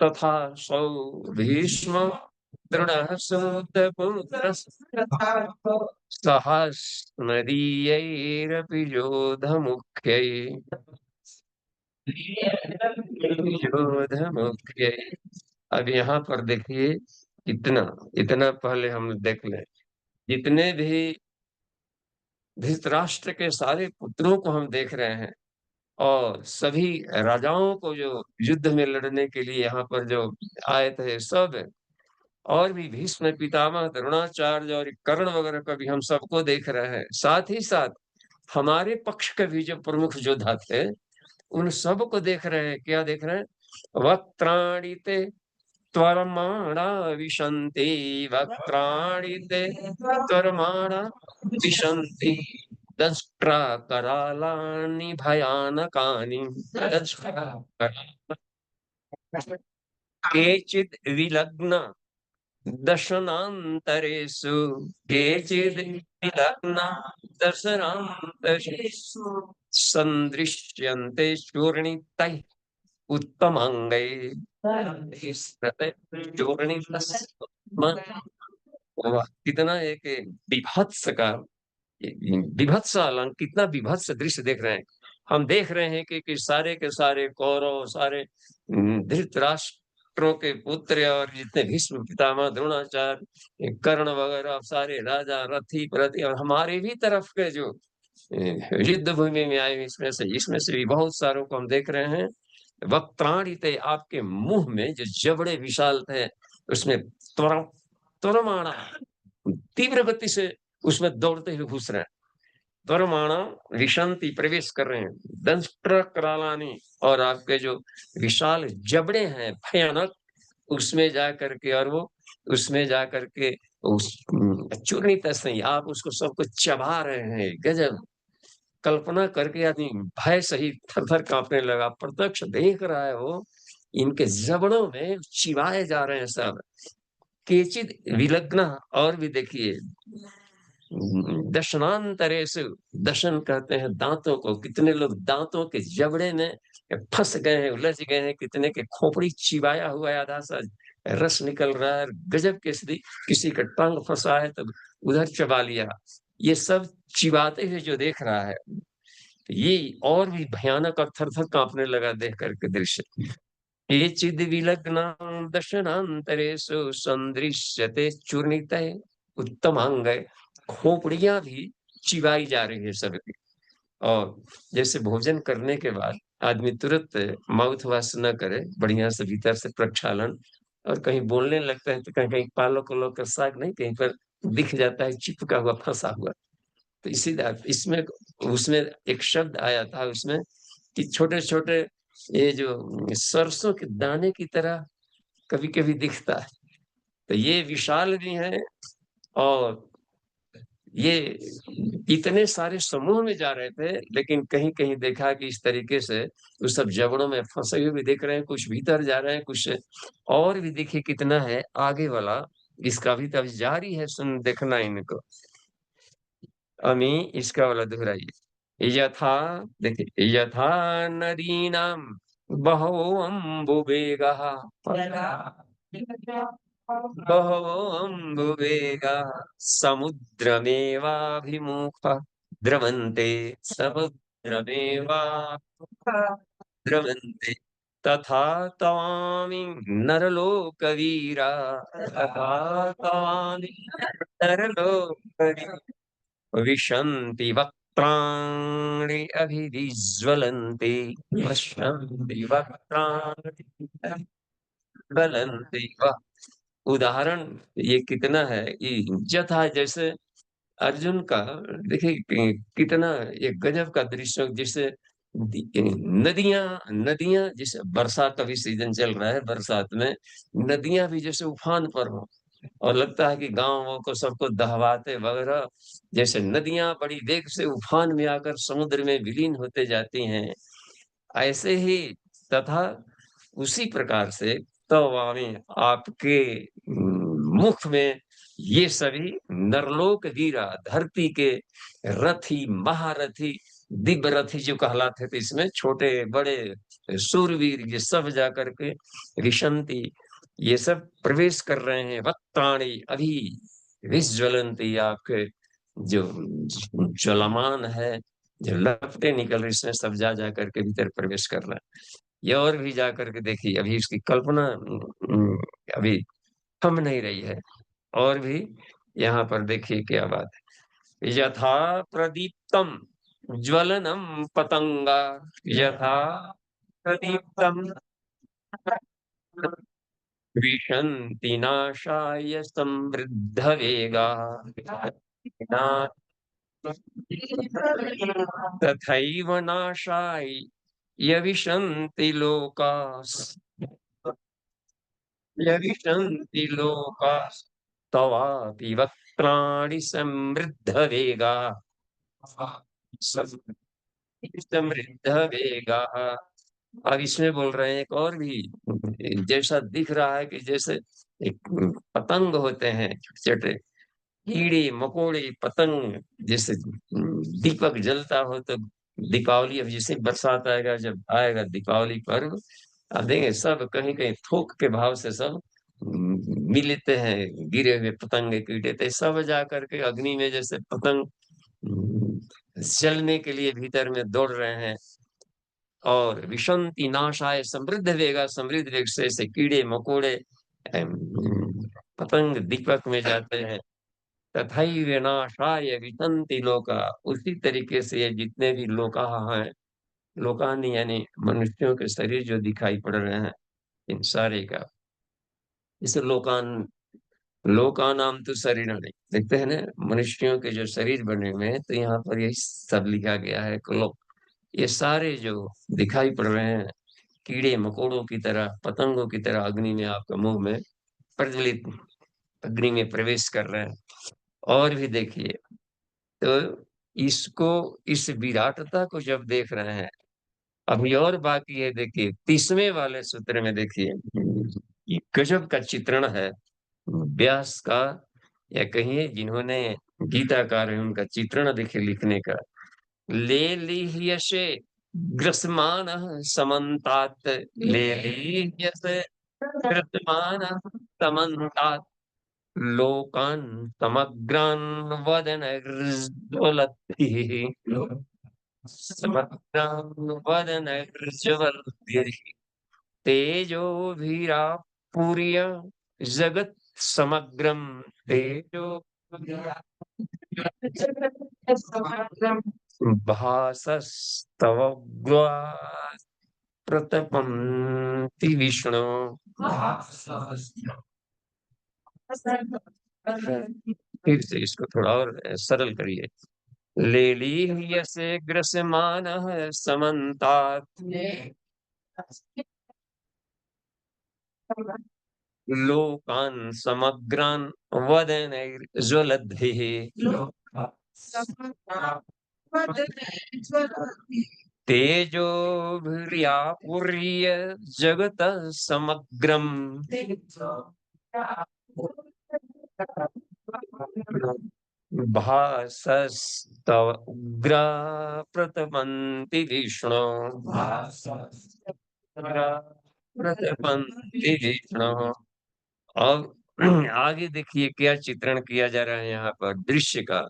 तथा सौ, भीष्म द्रोण श्रुतपुत्र सहस्मदीयैरपि योधमुख्यै, योधमुख्यै। अब यहाँ पर देखिए, इतना इतना पहले हम देख लें, जितने भी धृतराष्ट्र के सारे पुत्रों को हम देख रहे हैं, और सभी राजाओं को जो युद्ध में लड़ने के लिए यहाँ पर जो आए थे सब, और भी भीष्म पितामह द्रोणाचार्य और कर्ण वगैरह का भी हम सबको देख रहे हैं। साथ ही साथ हमारे पक्ष के भी जो प्रमुख योद्धा थे, उन सब को देख रहे हैं। क्या देख रहे हैं, वक्त्राणि ते त्वरमाणा विशन्ति, वक्त्राणि ते त्वरमाणा विशन्ति, दंष्ट्रा करालानि भयानकानि, दंष्ट्रा करालानि, केचित् विलग्ना दशनान्तरेषु, केचिद् विलग्ना दशनान्तरेषु, सन्दृश्यन्ते चूर्णितैः उत्तमांगैः, चूर्णितः। वाह, कितना एक विभत्स का, विभत्स अलंक, कितना विभत्स दृश्य देख रहे हैं। हम देख रहे हैं कि सारे के सारे कौरव, सारे धृतराष्ट्रों के पुत्र और जितने भीष्म पितामह, द्रोणाचार्य, कर्ण वगैरह, अब सारे राजा, रथी प्रति, और हमारे भी तरफ के जो युद्ध भूमि में आए, इसमें से भी बहुत सारों को हम देख रहे हैं। वक्त्राणि थे, आपके मुंह में जो जबड़े विशाल थे, उसमें त्वरा त्वरमाणा, तीव्र गति से उसमें दौड़ते हुए घुस रहे हैं। त्वरमाणा विशंति, प्रवेश कर रहे हैं। दंष्ट्र करालानि, और आपके जो विशाल जबड़े हैं भयानक, उसमें जा करके, और वो उसमें जा करके उस चूर्णित से आप उसको सबको चबा रहे हैं। गजब! कल्पना करके आदमी भय सहित थर-थर काँपने लगा। प्रत्यक्ष देख रहा है वो, इनके जबड़ों में चिबाए जा रहे हैं सब। केचिद विलग्नः, और भी देखिए, दशनान्तरेषु, दशन कहते हैं दाँतों को। कितने लोग दाँतों के जबड़े में फँस गए हैं, उलझ गए हैं, कितने के खोपड़ी चिबाया हुआ है, आधा सा रस निकल रहा है, गजब की स्थिति। किसी का टंग फँसा है तो उधर चबा लिया। ये सब चिबाते हुए जो देख रहा है, तो ये और भी भयानक और थर-थर काँपने लगा देख कर के दृश्य। केचिद् विलग्नां दशनान्तरेषु सन्दृश्यते चूर्णितैः उत्तमांगैः। खोपड़ियाँ भी चिबाई जा रही है सबकी। और जैसे भोजन करने के बाद आदमी तुरंत माउथ वॉश न करे, बढ़िया से भीतर से प्रक्षालन, और कहीं बोलने लगता है तो कहीं-कहीं पालक-वालक का साग नहीं कहीं पर दिख जाता है चिपका हुआ, फँसा हुआ। तो इसी इसमें उसमें एक शब्द आया था उसमें कि छोटे-छोटे ये जो सरसों के दाने की तरह कभी-कभी दिखता है। तो ये विशाल भी हैं, और ये इतने सारे समूह में जा रहे थे, लेकिन कहीं-कहीं देखा कि इस तरीके से वो सब जबड़ों में फँसे हुए भी दिख रहे हैं, कुछ भीतर जा रहे हैं, कुछ और भी देखिए कितना है आगे वाला, इसका भी तो अभी जारी है सुन देखना इनको। अमी इसका वाला दोहराइए। यथा, देखिए, यथा नदीनां बहवोऽम्बुवेगः, बहवोऽम्बुवेगः समुद्रमेवाभिमुखः द्रवन्ते, समुद्रमेवाभिमुखः द्रवन्ते, तथा तवामि नरलोकवीरा, तथा तवामि नरलोकवीरा विशन्ति वक्त्राणि अभिविज्वलन्ति, पश्यन्ति वक्त्राणि अभिज्वलन्ति। वाह! उदाहरण ये कितना है कि यथा, जैसे अर्जुन का, देखिए कितना ये गजब का दृश्य, जैसे नदियां नदियां, जैसे बरसात का भी सीजन चल रहा है, बरसात में नदियां भी जैसे उफान पर हो, और लगता है कि गांवों को सबको दहवाते वगैरह, जैसे नदियां बड़ी वेग से उफान में आकर समुद्र में विलीन होते जाती हैं, ऐसे ही, तथा उसी प्रकार से तवामी, आपके मुख में ये सभी नरलोक वीरा, धरती के रथी, महारथी, दिव्य रथी जो कहलाते थे, इसमें छोटे बड़े शूरवीर ये सब जाकर के विशंति, ये सब प्रवेश कर रहे हैं। वक्त्राणि अभी विज्वलंती, आपके जो ज्वलमान है, जो लपटें निकल रही, इसमें सब जा करके भीतर प्रवेश कर रहा है। ये और भी जा करके देखिए, अभी इसकी कल्पना अभी थम नहीं रही है। और भी यहाँ पर देखिए क्या बात है। यथा प्रदीप्तम ज्वलनम पतंगा, यथा प्रदीप्तम विशन्ति नाशाय समृद्ध वेगा, तथैव नाशाय यविशन्ति लोकास्, यविशन्ति लोकास्तवापि वक्त्राणि समृद्धवेगाः, समृद्धवेगाः। अब इसमें बोल रहे हैं एक और भी, जैसा दिख रहा है कि जैसे एक पतंग होते हैं, छोटे-छोटे कीड़े, मकोड़े, पतंग, जैसे दीपक जलता हो तो दीपावली, अब जैसे बरसात आएगा, जब आएगा दीपावली पर्व, आप देखेंगे सब कहीं-कहीं थोक के भाव से सब मिलते हैं, गिरे हुए पतंगे, कीड़े, तो सब जा करके अग्नि में जैसे पतंग जलने के लिए भीतर में दौड़ रहे हैं। और विशंति नाशाय समृद्ध वेगा, समृद्ध वेग से ऐसे कीड़े मकोड़े पतंग दीपक में जाते हैं। तथाई विनाशाय विशंति लोका, उसी तरीके से ये जितने भी लोका हैं, लोकानि यानी मनुष्यों के शरीर जो दिखाई पड़ रहे हैं, इन सारे का इस लोकानाम तो शरीर नहीं देखते हैं ना, मनुष्यों के जो शरीर बने हुए हैं, तो यहाँ पर यही सब लिखा गया है कि लोग ये सारे जो दिखाई पड़ रहे हैं, कीड़े मकोड़ों की तरह, पतंगों की तरह अग्नि में आपका मुंह में प्रज्वलित अग्नि में प्रवेश कर रहे हैं। और भी देखिए, तो इसको, इस विराटता को जब देख रहे हैं, अभी और बाकी है। देखिए 30वें वाले सूत्र में देखिए, ये गजब का चित्रण है व्यास का, या कहिए जिन्होंने गीताकार है उनका चित्रण देखिए लिखने का। ले लीह्यसे ग्रसमान समन्तात, ले लीह्यसे ग्रसमान समन्तात, लोकान् समग्रान् वदनैर्ज्वलद्भिः, समग्रान् वदनैर्ज्वलद्भिः, तेजोभिरापूर्य जगत् समग्रं, तेजोभिरापूर्य भासस्तवोग्रा प्रतपन्ति विष्णु। फिर से इसको थोड़ा और सरल करिए। लेलीह्यसे ग्रसमानः समन्तात्, लोकान् समग्रान् वदनैर्ज्वलद्भिः, तेजोभिर्यापुर्य जगतः समग्रम्, भासस्तव उग्रा प्रतपन्ति विष्णु, प्रतपन्ति विष्णु। अब आगे देखिए क्या चित्रण किया जा रहा है यहाँ पर दृश्य का।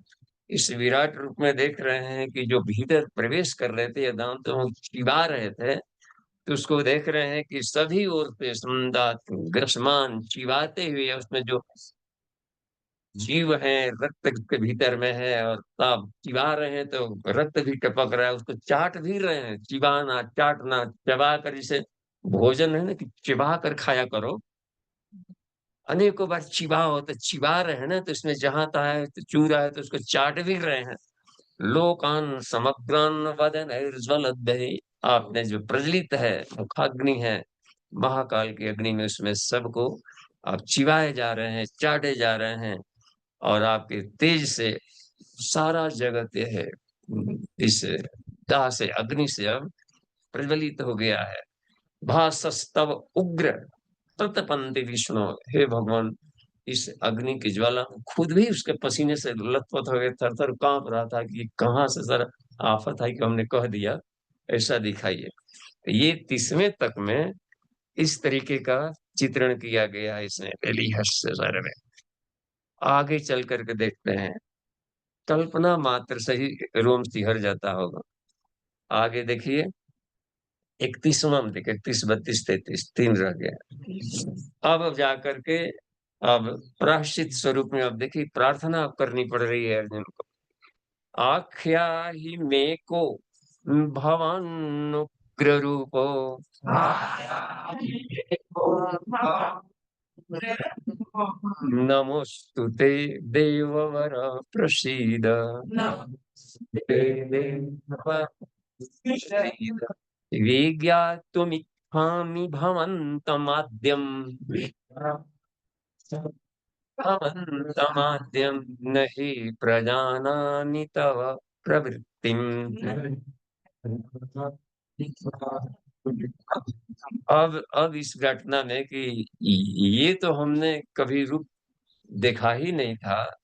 इस विराट रूप में देख रहे हैं कि जो भीतर प्रवेश कर रहे थे, या दांतों चिबा रहे थे, तो उसको देख रहे हैं कि सभी ओर से संदात ग्रसमान चिबाते हुए, उसमें जो जीव है, रक्त के भीतर में है, और तब चिबा रहे हैं तो रक्त भी टपक रहा है, उसको चाट भी रहे हैं। चिबाना, चाटना, चबा कर, जैसे भोजन है ना कि चिबा कर खाया करो, अनेकों बार चिबाओ, तो चिबा रहे हैं ना, तो इसमें जहां तहा है तो चू रहा है, तो उसको चाट भी रहे हैं। लोकान समग्रान वदन ज्वलद्भिः, आपने जो प्रज्वलित है मुखाग्नि है, महाकाल की अग्नि में, उसमें सबको आप चिबाए जा रहे हैं, चाटे जा रहे हैं, और आपके तेज से सारा जगत यह है इस दाह से, अग्नि से अब प्रज्वलित हो गया है। भासस्तव उग्र प्रतपन्ति विष्णु, हे भगवान, इस अग्नि की ज्वाला खुद भी उसके पसीने से लथपथ हो गए, थर थर कांप रहा था कि कहाँ से सर आफत है कि हमने कह दिया, ऐसा दिखाइए। ये 30वें तक में इस तरीके का चित्रण किया गया है इसमें एलिहस सर में। आगे चल करके देखते हैं, कल्पना मात्र से ही रोम सिहर जाता होगा। आगे देखिए 31वां में देखिए, 31, 32, 33 तीन रह गया। अब जाकर के अब प्रायश्चित स्वरूप में अब देखिए प्रार्थना अब करनी पड़ रही है अर्जुन को। आख्या ही मे को भवान उग्र रूपो, नमोस्तुते देववर प्रसीद, विज्ञातुमिच्छामि भवन्तमाद्यम्, भवन्तमाद्यं न हि प्रजानामि तव प्रवृत्तिम्। अब इस घटना में कि ये तो हमने कभी रूप देखा ही नहीं था,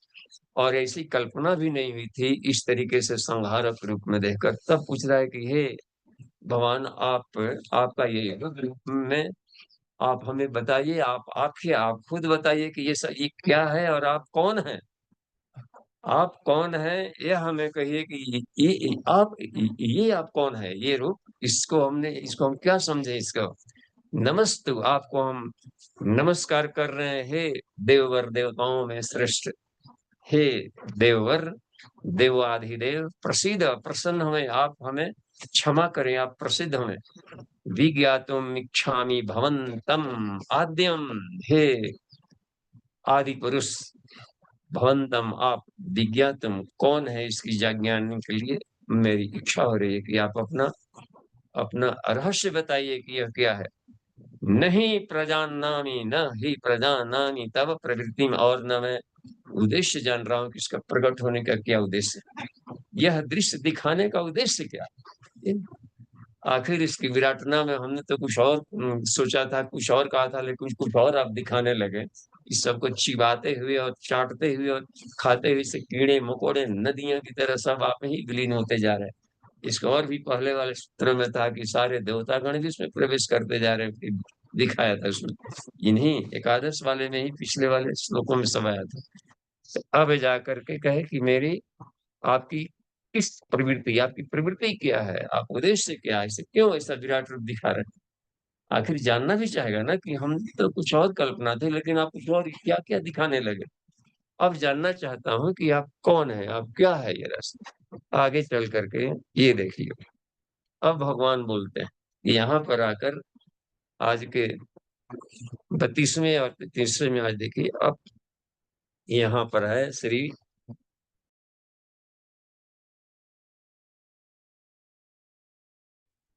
और ऐसी कल्पना भी नहीं हुई थी इस तरीके से संहारक रूप में देखकर। तब पूछ रहा है कि हे भगवान, आपका ये युद्ध रूप में आप हमें बताइए, आप खुद बताइए कि ये क्या है, और आप कौन हैं? आप कौन हैं, यह हमें कहिए कि ये आप कौन है, ये रूप इसको हम क्या समझे इसको? नमस्तु, आपको हम नमस्कार कर रहे हैं, हे देववर देवताओं में श्रेष्ठ, हे देववर देवाधिदेव, प्रसीद, प्रसन्न हमें, आप हमें क्षमा करें, आप प्रसिद्ध हमें। विज्ञातुम इच्छामि भवन्तम आद्यम, हे आदि पुरुष, भवन्तम आप, विज्ञातुम कौन है इसकी जानने के लिए मेरी इच्छा हो रही है कि आप अपना अपना रहस्य बताइए कि यह क्या है। नहीं प्रजानामि, न ही प्रजानामि तब प्रवृत्ति में, और न मैं उद्देश्य जान रहा हूँ कि इसका प्रकट होने का क्या उद्देश्य है, यह दृश्य दिखाने का उद्देश्य क्या है। आखिर इसकी विराटना में हमने तो कुछ और सोचा था, कुछ और कहा था, लेकिन कुछ और आप दिखाने लगे। इस सबको चिबाते हुए और चाटते हुए और खाते हुए से कीड़े मकोड़े नदियों की तरह सब आप में ही विलीन होते जा रहे हैं। इसको और भी पहले वाले सूत्र में था कि सारे देवतागण भी इसमें प्रवेश करते जा रहे हैं, दिखाया था उसमें। इन्हीं एकादश वाले में ही पिछले वाले श्लोकों में सब आया था। तो अब जा करके कहे कि मेरी आपकी किस प्रवृत्ति, आपकी प्रवृत्ति क्या है, आप उद्देश्य क्या है, इसे क्यों ऐसा विराट रूप दिखा रहे हैं। आखिर जानना भी चाहेगा ना कि हम तो कुछ और कल्पना थे, लेकिन आप कुछ और क्या क्या दिखाने लगे। अब जानना चाहता हूं कि आप कौन है, आप क्या है ये रास्ता। आगे चल करके ये देखिए, अब भगवान बोलते हैं यहाँ पर आकर, आज के 32वें और 33वें में आज देखिए, अब यहाँ पर है श्री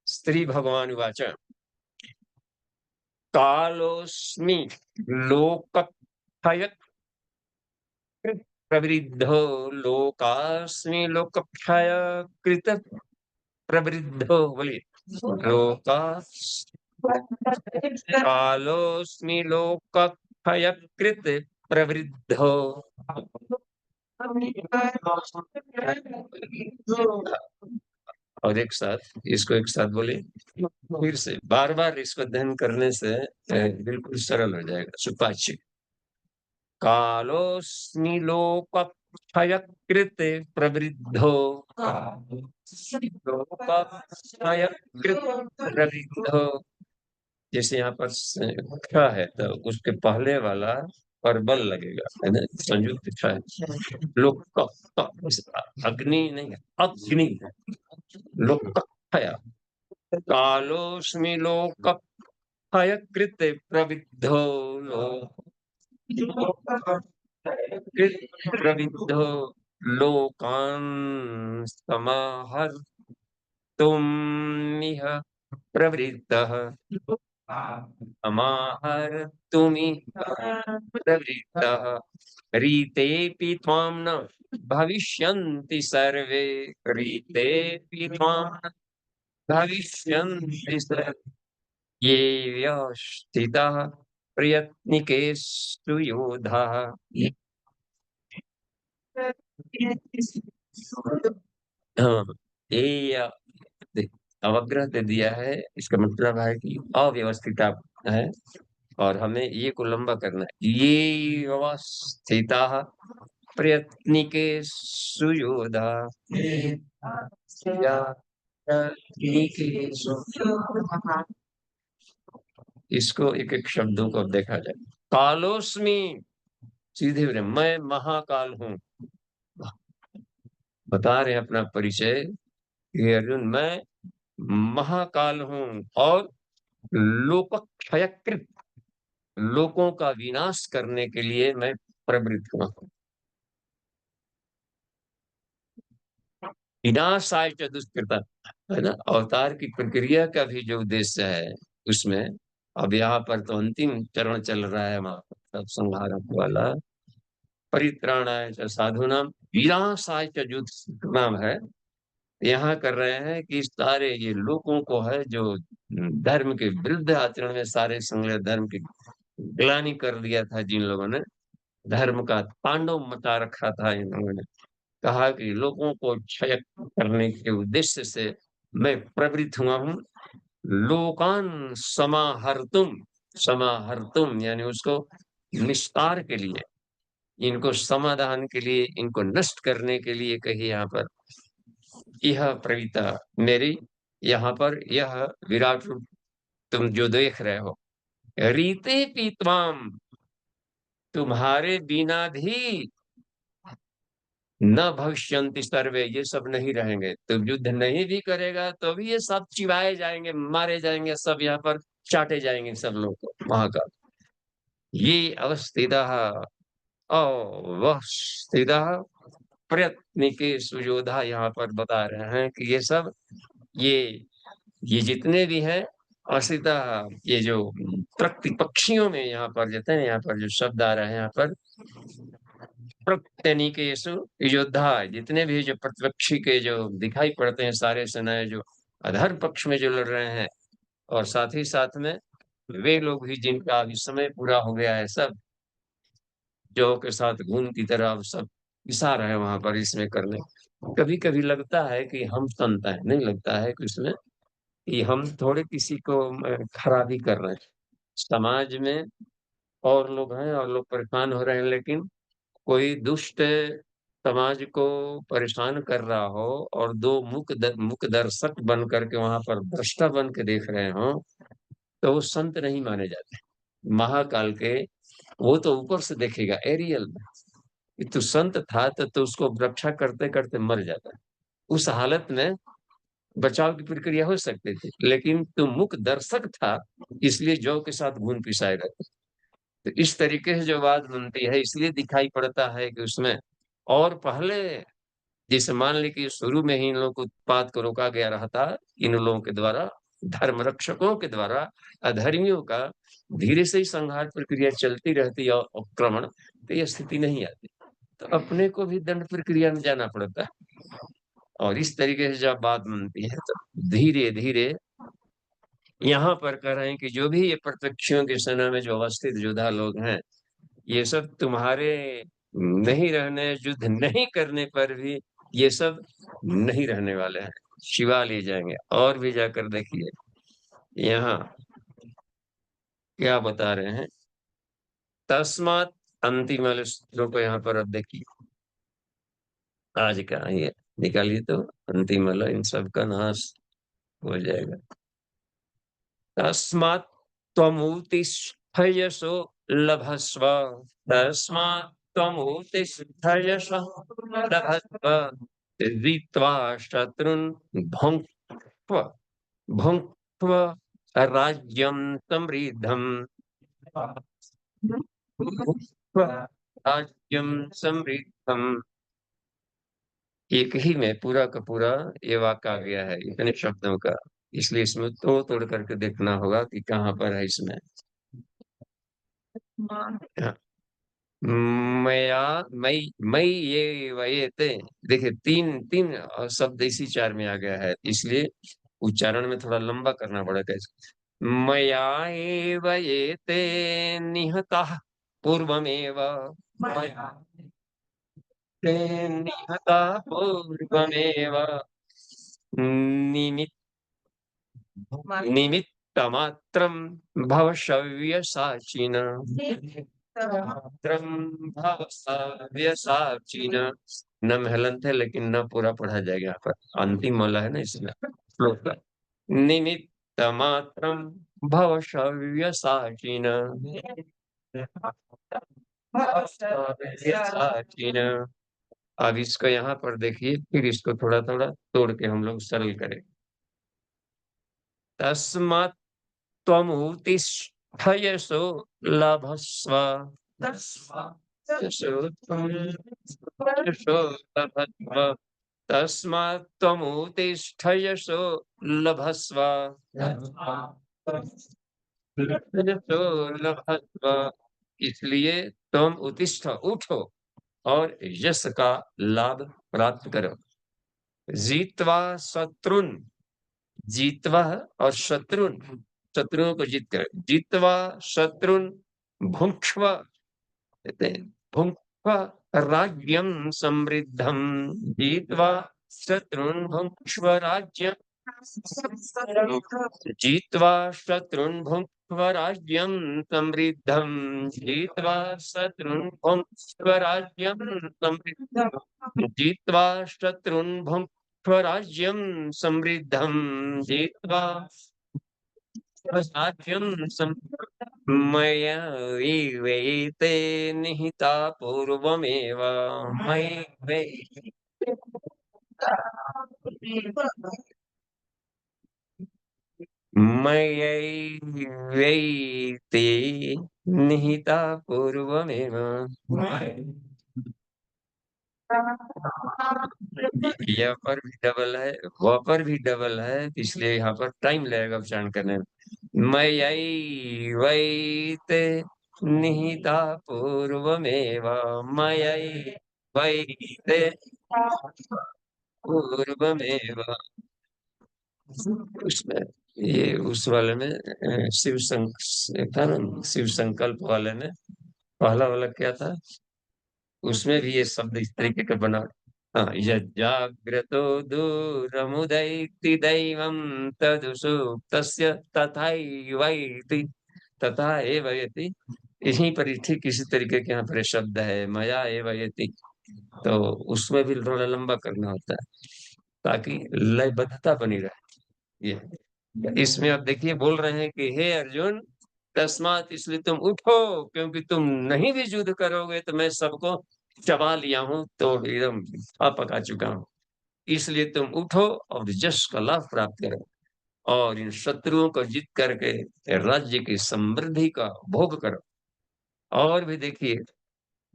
श्री भगवान वाच, कालोस्मि लोकक्षय प्रवृद्धो, लोकास्मि लोकक्षय कृत प्रवृद्धो, बोलिए, लोका कालोस्मि लोकक्षय कृत प्रवृद्धो। और एक साथ इसको एक साथ बोले, फिर से बार बार इसको अध्ययन करने से बिल्कुल सरल हो जाएगा। सुपाच्य, कालोस्मि लोकक्षय कृत प्रवृद्धो, लोकक्षय कृत प्रवृद्धो। जैसे यहाँ पर क्ष है तो उसके पहले वाला पर बल लगेगा, है ना, संयुक्त क्ष है। लोक अग्नि नहीं है, अग्नि है। लोकक्षय, कालोस्मि लोकक्षय कृत प्रविद्धो, प्रविद्धो लोकान् समाहर्तुमिह प्रवृत्तः, समाहर्तुमिह प्रवृत्तः। रीतेऽपि त्वां न भविष्यन्ति सर्वे, रीतेऽपि त्वां न भविष्यन्ति सर्वे, ये स्थितः प्रयत्निकेषु योधाः। हाँ, ये अवग्रह दे दिया है, इसका मतलब है कि अव्यवस्थित है, और हमें ये को लंबा करना है। ये अवस्थिता प्रयत्निके सुयोधा, इसको एक एक शब्दों को देखा जाए। कालोस्मी, सीधे मैं महाकाल हूँ, बता रहे हैं अपना परिचय कि अर्जुन मैं महाकाल हूँ, और लोकक्षयकृत, लोकों का विनाश करने के लिए मैं प्रवृत्त हुआ हूँ। विनाशाय च दुष्कृता, है ना, अवतार की प्रक्रिया का भी जो उद्देश्य है उसमें। अब यहाँ पर तो अंतिम चरण चल रहा है हमारा संहारक वाला। परित्राणाय च साधुनाम विनाशाय च दुष्कृताम है। यहाँ कर रहे हैं कि सारे ये लोगों को है जो धर्म के विरुद्ध आचरण में, सारे संग्रह धर्म की ग्लानि कर दिया था, जिन लोगों ने धर्म का तांडव मचा रखा था, इन लोगों ने कहा कि लोगों को क्षय करने के उद्देश्य से मैं प्रवृत्त हुआ हूँ। लोकान समाहर्तुम, समाहर्तुम यानी उसको निस्तार के लिए, इनको समाधान के लिए, इनको नष्ट करने के लिए कही यहाँ पर, यह प्रवृत्ता मेरी यहाँ पर यह विराट रूप तुम जो देख रहे हो, रीते पीतवाम, तुम्हारे बिना भी न भविष्यन्ति सर्वे, ये सब नहीं रहेंगे। तो युद्ध नहीं भी करेगा तो भी ये सब चिबाए जाएंगे, मारे जाएंगे, सब यहाँ पर चाटे जाएंगे सब लोग को महाकाल। ये अवस्थितः वह स्थितः प्रयत्न के सुयोधा यहाँ पर बता रहे हैं कि ये सब, ये ये जितने भी हैं असितः, ये जो प्रतिपक्षियों में यहाँ पर जाते हैं, यहाँ पर जो शब्द आ रहे हैं यहाँ पर प्रत्यनीकेषु योद्धा, जितने भी जो प्रतिपक्षी के जो दिखाई पड़ते हैं सारे सेनाएं जो अधर्म पक्ष में जो लड़ रहे हैं, और साथ ही साथ में वे लोग भी जिनका अभी समय पूरा हो गया है, सब जौ के साथ घून की तरह अब सब पिसा रहे हैं वहां पर इसमें करने। कभी कभी लगता है कि हम संत हैं, नहीं लगता है कि इसमें कि हम थोड़े किसी को खराबी कर रहे हैं। समाज में और लोग हैं और लोग परेशान हो रहे हैं, लेकिन कोई दुष्ट समाज को परेशान कर रहा हो और दो मुक दर्शक बन करके वहां पर दृष्टा बन के देख रहे हो, तो वो संत नहीं माने जाते। महाकाल के वो तो ऊपर से देखेगा एरियल में कि तू संत था, तो उसको रक्षा करते करते मर जाता। उस हालत में बचाव की प्रक्रिया हो सकती थी, लेकिन तू मुक दर्शक था, इसलिए जौ के साथ घून पिसाए रहते। तो इस तरीके से जो बात बनती है, इसलिए दिखाई पड़ता है कि उसमें और पहले, जैसे मान ली कि शुरू में ही इन लोगों को उत्पात को रोका गया रहा था, इन लोगों के द्वारा, धर्म रक्षकों के द्वारा अधर्मियों का धीरे से ही संहार प्रक्रिया चलती रहती और आक्रमण, तो यह स्थिति नहीं आती। तो अपने को भी दंड प्रक्रिया में जाना पड़ता है। और इस तरीके से जब बात बनती है तो धीरे धीरे यहाँ पर कह रहे हैं कि जो भी ये प्रत्यक्षियों की सेना में जो अवस्थित योद्धा लोग हैं, ये सब तुम्हारे नहीं रहने, युद्ध नहीं करने पर भी ये सब नहीं रहने वाले हैं, शिवा ले जाएंगे। और भी जाकर देखिए यहाँ क्या बता रहे हैं, तस्मात, अंतिम वाले सूत्रों को यहाँ पर अब देखिए, आज का ये निकालिए तो अंतिम वाला इन सब का नाश हो जाएगा। तस्मात् त्वमुत्तिष्ठयसो लभस्व, तस्मात् त्वमुत्तिष्ठयसो लभस्व, जित्वा शत्रुन् भुङ्क्त्व भुङ्क्त्व राज्यं समृद्धम्, भुङ्क्त्व राज्यं समृद्धम्। एक ही में पूरा का पूरा ये वाक्य आ गया है इतने शब्दों का, इसलिए इसमें तोड़ तोड़ करके देखना होगा कि कहाँ पर है इसमें। हाँ, मया मई मई ये वयेते, देखिए तीन तीन शब्द इसी चार में आ गया है, इसलिए उच्चारण में थोड़ा लंबा करना पड़ेगा इसको। मया एव एते निहताः पूर्वमेव, मया ते निहताः पूर्वमेव, निमित्त निमित्तमात्रं भव सव्यसाचिन, निमित्तमात्रं भव सव्यसाचिन। न महलंत है लेकिन न पूरा पढ़ा जाएगा, यहाँ पर अंतिम वाला है ना इसमें श्लोक का। निमित्तमात्रं भव सव्यसाचिन, सव्यसाचिन। अब इसको यहाँ पर देखिए, फिर इसको थोड़ा थोड़ा तोड़ के हम लोग सरल करें। तस्मात् त्वमुत्तिष्ठयसो लभस्व, तस्मात् यशो लभस्व, तस्मात् त्वमुत्तिष्ठयसो लभस्व, यशो लभस्व। इसलिए तुम उत्तिष्ठ, उठो और यश का लाभ प्राप्त करो। जीतवा शत्रुन, जीतवा और शत्रुन, शत्रुओं को जीत कर, जीतवा शत्रुन भुङ्क्ष्व, कहते हैं भुङ्क्ष्व राज्यं समृद्धम, जीतवा शत्रुन भुङ्क्ष्व राज्यं, जीतवा शत्रुन भुङ्क्ष्व राज्यं समृद्धम, जीतवा शत्रुन भुङ्क्ष्व राज्यं समृद्धम, जीतवा शत्रुन स्वराज्यं समृद्धं जित्वा स्वराज्यं मया एवैते निहिता पूर्वमेव मयैवैते मयैवैते निहिता पूर्वमेव। यहाँ पर भी डबल है, वहाँ पर भी डबल है, इसलिए यहाँ पर टाइम लगेगा उच्चारण करने में। मयि वैते निहिता पूर्वमेव मयि वैते पूर्वमेव। उसमें ये उस वाले में था ना, शिव संकल्प वाले में पहला वाला क्या था, उसमें भी ये शब्द इस तरीके का बना। हाँ, यज्जाग्रतो दूरमुदैति दैवं तदुसुप्तस्य तथैवैति तथा एव यति। यहीं पर ही ठीक इसी तरीके के यहाँ पर ये शब्द है मया एव यति। तो उसमें भी थोड़ा लंबा करना होता है ताकि लयबद्धता बनी रहे। ये इसमें अब देखिए बोल रहे हैं कि हे अर्जुन, तस्मात इसलिए तुम उठो, क्योंकि तुम नहीं भी युद्ध करोगे तो मैं सबको चबा लिया हूं, तो एकदम पका चुका हूं। इसलिए तुम उठो और यश का लाभ प्राप्त करो और इन शत्रुओं को जीत करके राज्य की समृद्धि का भोग करो। और भी देखिए,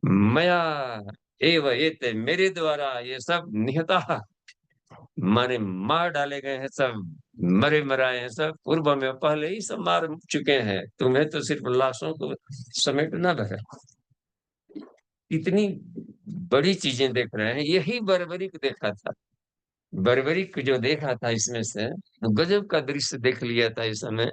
मया एव एते, मेरे द्वारा ये सब निहता मारे मार डाले गए हैं सब, मरे मराए हैं सब, पूर्व में पहले ही सब मार चुके हैं, तुम्हें तो सिर्फ लाशों को समेटना है। इतनी बड़ी चीजें देख रहे हैं, यही बर्बरिक देखा था। बर्बरिक जो देखा था इसमें से वो गजब का दृश्य देख लिया था इस समय।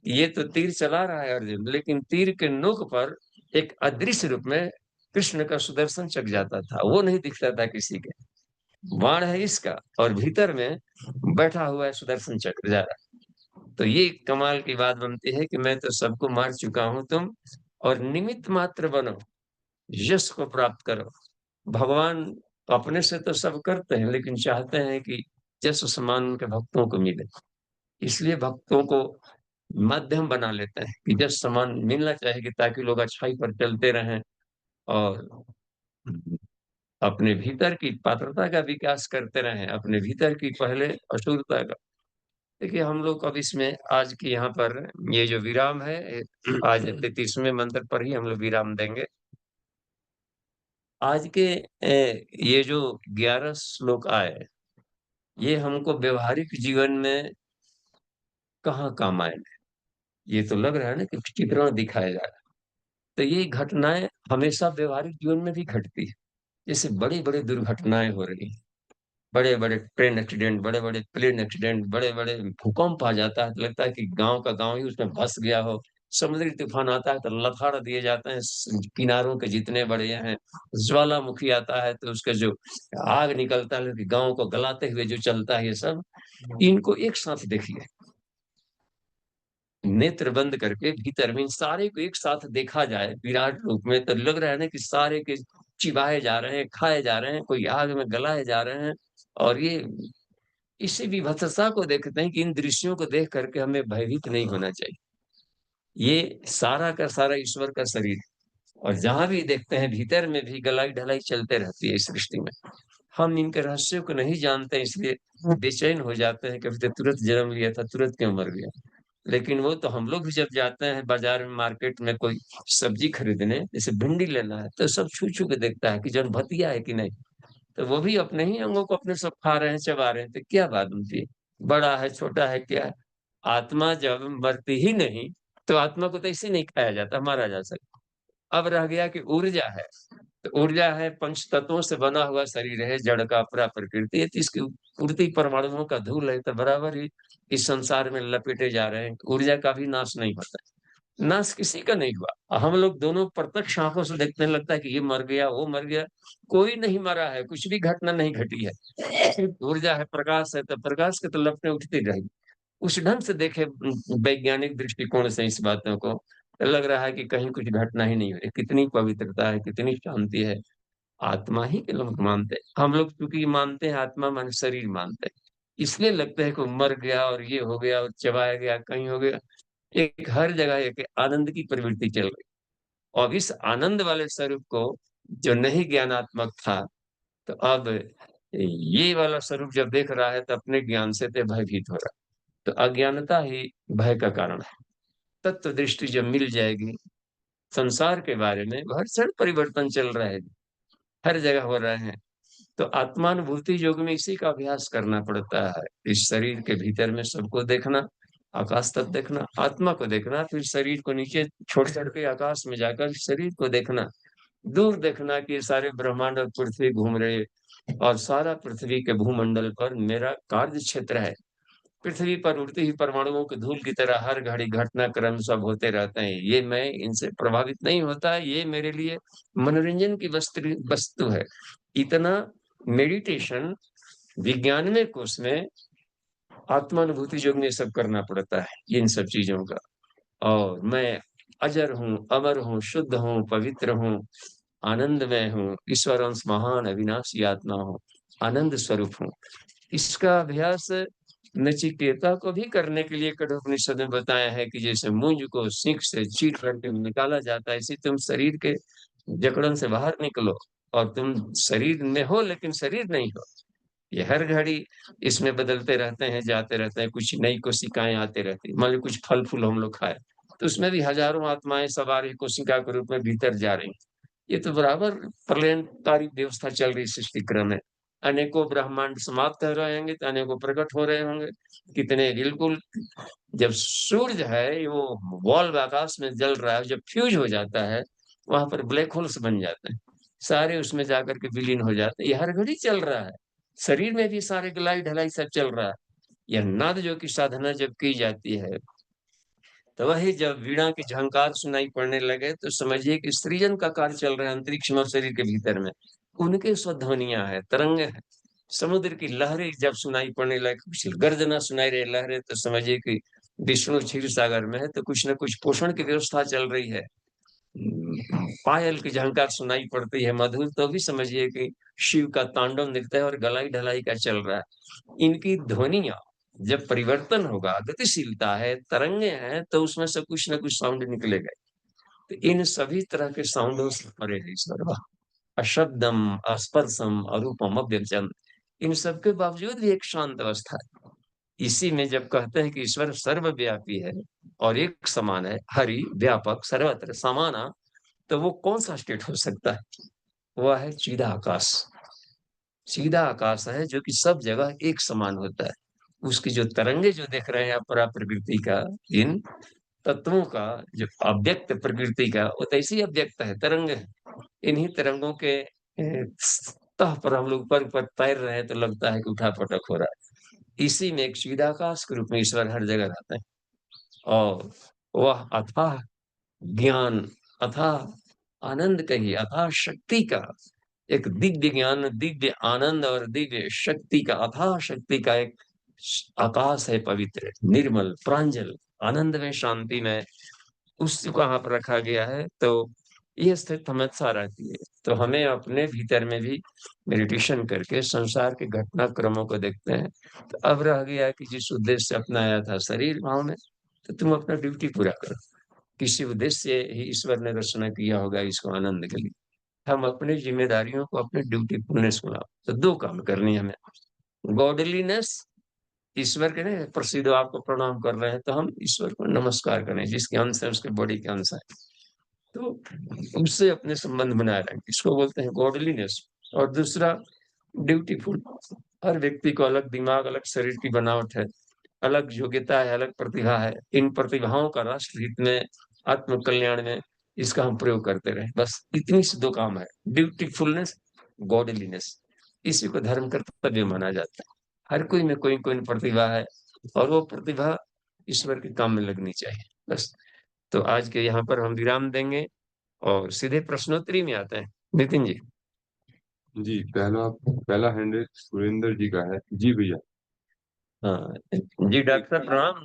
ये तो तीर चला रहा है अर्जुन, लेकिन तीर के नोक पर एक अदृश्य रूप में कृष्ण का सुदर्शन चक जाता था, वो नहीं दिखता था किसी के। बाण है इसका और भीतर में बैठा हुआ है सुदर्शन चक्र जा रहा। तो ये कमाल की बात बनती है कि मैं तो सबको मार चुका हूं, तुम और निमित्त मात्र बनो, यश को प्राप्त करो। भगवान अपने से तो सब करते हैं, लेकिन चाहते हैं कि यश सम्मान उनके भक्तों को मिले। इसलिए भक्तों को माध्यम बना लेते हैं कि यश सम्मान मिलना चाहिए ताकि लोग अच्छाई पर चलते रहें और अपने भीतर की पात्रता का विकास करते रहें, अपने भीतर की पहले असुरता का। देखिए हम लोग अब इसमें आज की यहाँ पर ये जो विराम है, आज 33वें मंत्र पर ही हम लोग विराम देंगे। आज के ये जो 11 श्लोक आए, ये हमको व्यवहारिक जीवन में कहाँ काम आए। ये तो लग रहा है ना कि चित्रण दिखाया जा रहा है। तो ये घटनाएं हमेशा व्यवहारिक जीवन में भी घटती है। जैसे बड़ी बड़ी दुर्घटनाएं हो रही हैं, बड़े बड़े ट्रेन एक्सीडेंट, बड़े बड़े प्लेन एक्सीडेंट, बड़े बड़े भूकंप आ जाता है तो लगता है कि गांव का गांव ही उसमें धंस गया हो। समुद्री तूफान आता है तो लथाड़ दिए जाते हैं किनारों के जितने बड़े हैं। ज्वालामुखी आता है तो उसका जो आग निकलता है कि गांव को गलाते हुए जो चलता है, ये सब इनको एक साथ देखिए, नेत्र बंद करके भीतर में इन सारे को एक साथ देखा जाए विराट रूप में, तो लग रहा है ना कि सारे के चिबाए जा रहे हैं, खाए जा रहे हैं, कोई आग में गलाए जा रहे हैं। और ये इसी विभत्सता को देखते हैं कि इन दृश्यों को देख करके हमें भयभीत नहीं होना चाहिए। ये सारा का सारा ईश्वर का शरीर है और जहां भी देखते हैं भीतर में भी गलाई ढलाई चलते रहती है इस सृष्टि में। हम इनके रहस्यों को नहीं जानते, इसलिए बेचैन हो जाते हैं, कभी तो तुरंत जन्म लिया था तुरंत क्यों मर गया। लेकिन वो तो हम लोग भी जब जाते हैं बाजार में, मार्केट में कोई सब्जी खरीदने, जैसे भिंडी लेना है, तो सब छू छू के देखता है कि जन भतिया है कि नहीं। तो वो भी अपने ही अंगों को अपने सब खा रहे हैं, चबा रहे हैं, तो क्या बात बनती है। बड़ा है छोटा है क्या है, आत्मा जब मरती ही नहीं तो आत्मा को तो ऐसे नहीं खाया जाता, मारा जा सकता। अब रह गया कि ऊर्जा है, तो ऊर्जा है पंच तत्वों से बना हुआ शरीर है, जड़ का अपरा प्रकृति है, तो इसकी पूर्ति परमाणुओं का धूल है, तो बराबर ही इस संसार में लपेटे जा रहे हैं। ऊर्जा का भी नाश नहीं होता, नाश किसी का नहीं हुआ। हम लोग दोनों प्रत्यक्ष आंखों से देखने लगता है कि ये मर गया वो मर गया, कोई नहीं मरा है, कुछ भी घटना नहीं घटी है। सिर्फ ऊर्जा है, प्रकाश है, तो प्रकाश के तो लपटें उठती रहेगी। उस ढंग से देखे वैज्ञानिक दृष्टिकोण से इस बातों को, तो लग रहा है कि कहीं कुछ घटना ही नहीं हो रही। कितनी पवित्रता है, कितनी शांति है। आत्मा ही के लोग मानते हैं। हम लोग क्योंकि मानते हैं आत्मा माने शरीर मानते हैं, इसलिए लगता है कि मर गया और ये हो गया और चबाया गया कहीं हो गया। एक हर जगह एक आनंद की प्रवृत्ति चल रही, और इस आनंद वाले स्वरूप को जो नहीं ज्ञानात्मक था, तो अब ये वाला स्वरूप जब देख रहा है तो अपने ज्ञान से तो भयभीत हो रहा है। तो अज्ञानता ही भय का कारण है। तत्व दृष्टि जब मिल जाएगी संसार के बारे में, हर क्षण परिवर्तन चल रहा है, हर जगह हो रहे हैं, तो आत्मानुभूति योग में इसी का अभ्यास करना पड़ता है। इस शरीर के भीतर में सबको देखना, आकाश तक देखना, आत्मा को देखना, फिर शरीर को नीचे छोड़ करके आकाश में जाकर शरीर को देखना, दूर देखना कि ये सारे ब्रह्मांड और पृथ्वी घूम रहे, और सारा पृथ्वी के भूमंडल पर मेरा कार्य क्षेत्र है। पृथ्वी पर उड़ती हुई परमाणुओं की धूल की तरह हर घड़ी घटनाक्रम सब होते रहते हैं, ये मैं इनसे प्रभावित नहीं होता, ये मेरे लिए मनोरंजन की वस्तु है। इतना मेडिटेशन विज्ञान में कोष में आत्मानुभूति योग में सब करना पड़ता है इन सब चीजों का। और मैं अजर हूँ, अमर हूँ, शुद्ध हूँ, पवित्र हूँ, आनंदमय हूँ, ईश्वर अंश महान अविनाशी आत्मा हूँ, आनंद स्वरूप हूँ। इसका अभ्यास नचिकेता को भी करने के लिए कठोपनिषद में बताया है कि जैसे मूंज को सींख से चीर करके निकाला जाता है, इसी तुम शरीर के जकड़न से बाहर निकलो, और तुम शरीर में हो लेकिन शरीर नहीं हो। ये हर घड़ी इसमें बदलते रहते हैं, जाते रहते हैं, कुछ नई कोशिकाएं आते रहती, मान लो कुछ फल फूल हम लोग खाए, तो उसमें भी हजारों आत्माएं सवार एक कोशिका के रूप में भीतर जा रही। ये तो बराबर प्रलयंकारी व्यवस्था चल रही सृष्टि क्रम में। अनेकों ब्रह्मांड समाप्त हो रहे होंगे तो अनेकों प्रकट हो रहे होंगे। कितने बिल्कुल, जब सूरज है वो बॉल्ब आकाश में जल रहा है, जब फ्यूज हो जाता है वहां पर ब्लैक होल्स बन जाते हैं, सारे उसमें जाकर के विलीन हो जाते हैं। ये हर घड़ी चल रहा है। शरीर में भी सारे गलाई ढलाई सब चल रहा है। यह नाद जो की साधना जब की जाती है, तो वही जब वीणा की झंकार सुनाई पड़ने लगे तो समझिए कि सृजन का कार्य चल रहा है अंतरिक्ष में और शरीर के भीतर में। उनके स्वध्वनियां है, तरंग है। समुद्र की लहरें जब सुनाई पड़ने लगे, कुछ गर्जना सुनाई रही लहरें, तो समझिए कि विष्णु क्षीर सागर में है, तो कुछ न कुछ पोषण की व्यवस्था चल रही है। पायल की झंकार सुनाई पड़ती है मधुर, तो भी समझिए कि शिव का तांडव नृत्य है और गलाई ढलाई का चल रहा है। इनकी ध्वनिया जब परिवर्तन होगा, गतिशीलता है, तरंगे हैं, तो उसमें से कुछ ना कुछ साउंड निकलेगा। तो इन सभी तरह के साउंडों से परे है ईश्वर। अशब्दम, अस्पर्शम, अरूपम, अव्यंजन, इन सब के बावजूद भी एक शांत अवस्था है। इसी में जब कहते हैं कि ईश्वर सर्वव्यापी है और एक समान है, हरि व्यापक सर्वत्र समाना, तो वो कौन सा स्टेट हो सकता है? वह है चिदाकाश। सीधा आकाश है जो कि सब जगह एक समान होता है। उसकी जो तरंगे जो देख रहे हैं आप, परा प्रकृति का, इन तत्वों का, जो अव्यक्त प्रकृति का, वो तो ऐसी अव्यक्त है, तरंग है। इन्हीं तरंगों के सतह पर हम लोग ऊपर ऊपर तैर रहे हैं, तो लगता है कि उठा पटक हो रहा है। इसी में एक सीधाकाश के रूप में ईश्वर हर जगह रहते हैं। और वह अथाह ज्ञान, अथाह आनंद कहिए, अथाह शक्ति का एक दिव्य ज्ञान, दिव्य आनंद और दिव्य शक्ति का, अथाह शक्ति का एक आकाश है, पवित्र, निर्मल, प्रांजल, आनंद में, शांति में, उसको वहां पर रखा गया है। तो ये स्थिति हमेशा रहती है। तो हमें अपने भीतर में भी मेडिटेशन करके संसार के घटनाक्रमों को देखते हैं। तो अब रह गया कि जिस उद्देश्य से अपनाया था शरीर भाव में, तो तुम अपना ड्यूटी पूरा करो। किसी उद्देश्य से ही ईश्वर ने रचना किया होगा इसको आनंद के लिए। हम अपनी जिम्मेदारियों को, अपने ड्यूटीफुलनेस को लाओ। तो दो काम करनी है हमें, गॉडलीनेस, ईश्वर के ने प्रसिद्ध आपको प्रणाम कर रहे हैं तो हम ईश्वर को नमस्कार करें, जिसके अंश है उसके बॉडी के अंश है, तो उससे अपने संबंध बनाए रखें, इसको बोलते हैं गॉडलीनेस। और दूसरा ड्यूटीफुल। हर व्यक्ति को अलग दिमाग, अलग शरीर की बनावट है, अलग योग्यता है, अलग प्रतिभा है। इन प्रतिभाओं का राष्ट्र हित में, आत्म कल्याण में इसका हम प्रयोग करते रहे। बस इतनी सी दो काम है, ड्यूटीफुलनेस, गॉडलीनेस। इसी को धर्म कर्तव्य माना जाता है। हर कोई में कोई कोई प्रतिभा है, और वो प्रतिभा ईश्वर के काम में लगनी चाहिए। बस। तो आज के यहाँ पर हम विराम देंगे और सीधे प्रश्नोत्तरी में आते हैं। नितिन जी। जी, पहला हैंड सुरेंद्र जी का है। जी भैया। हाँ जी, डॉक्टर साहब प्रणाम।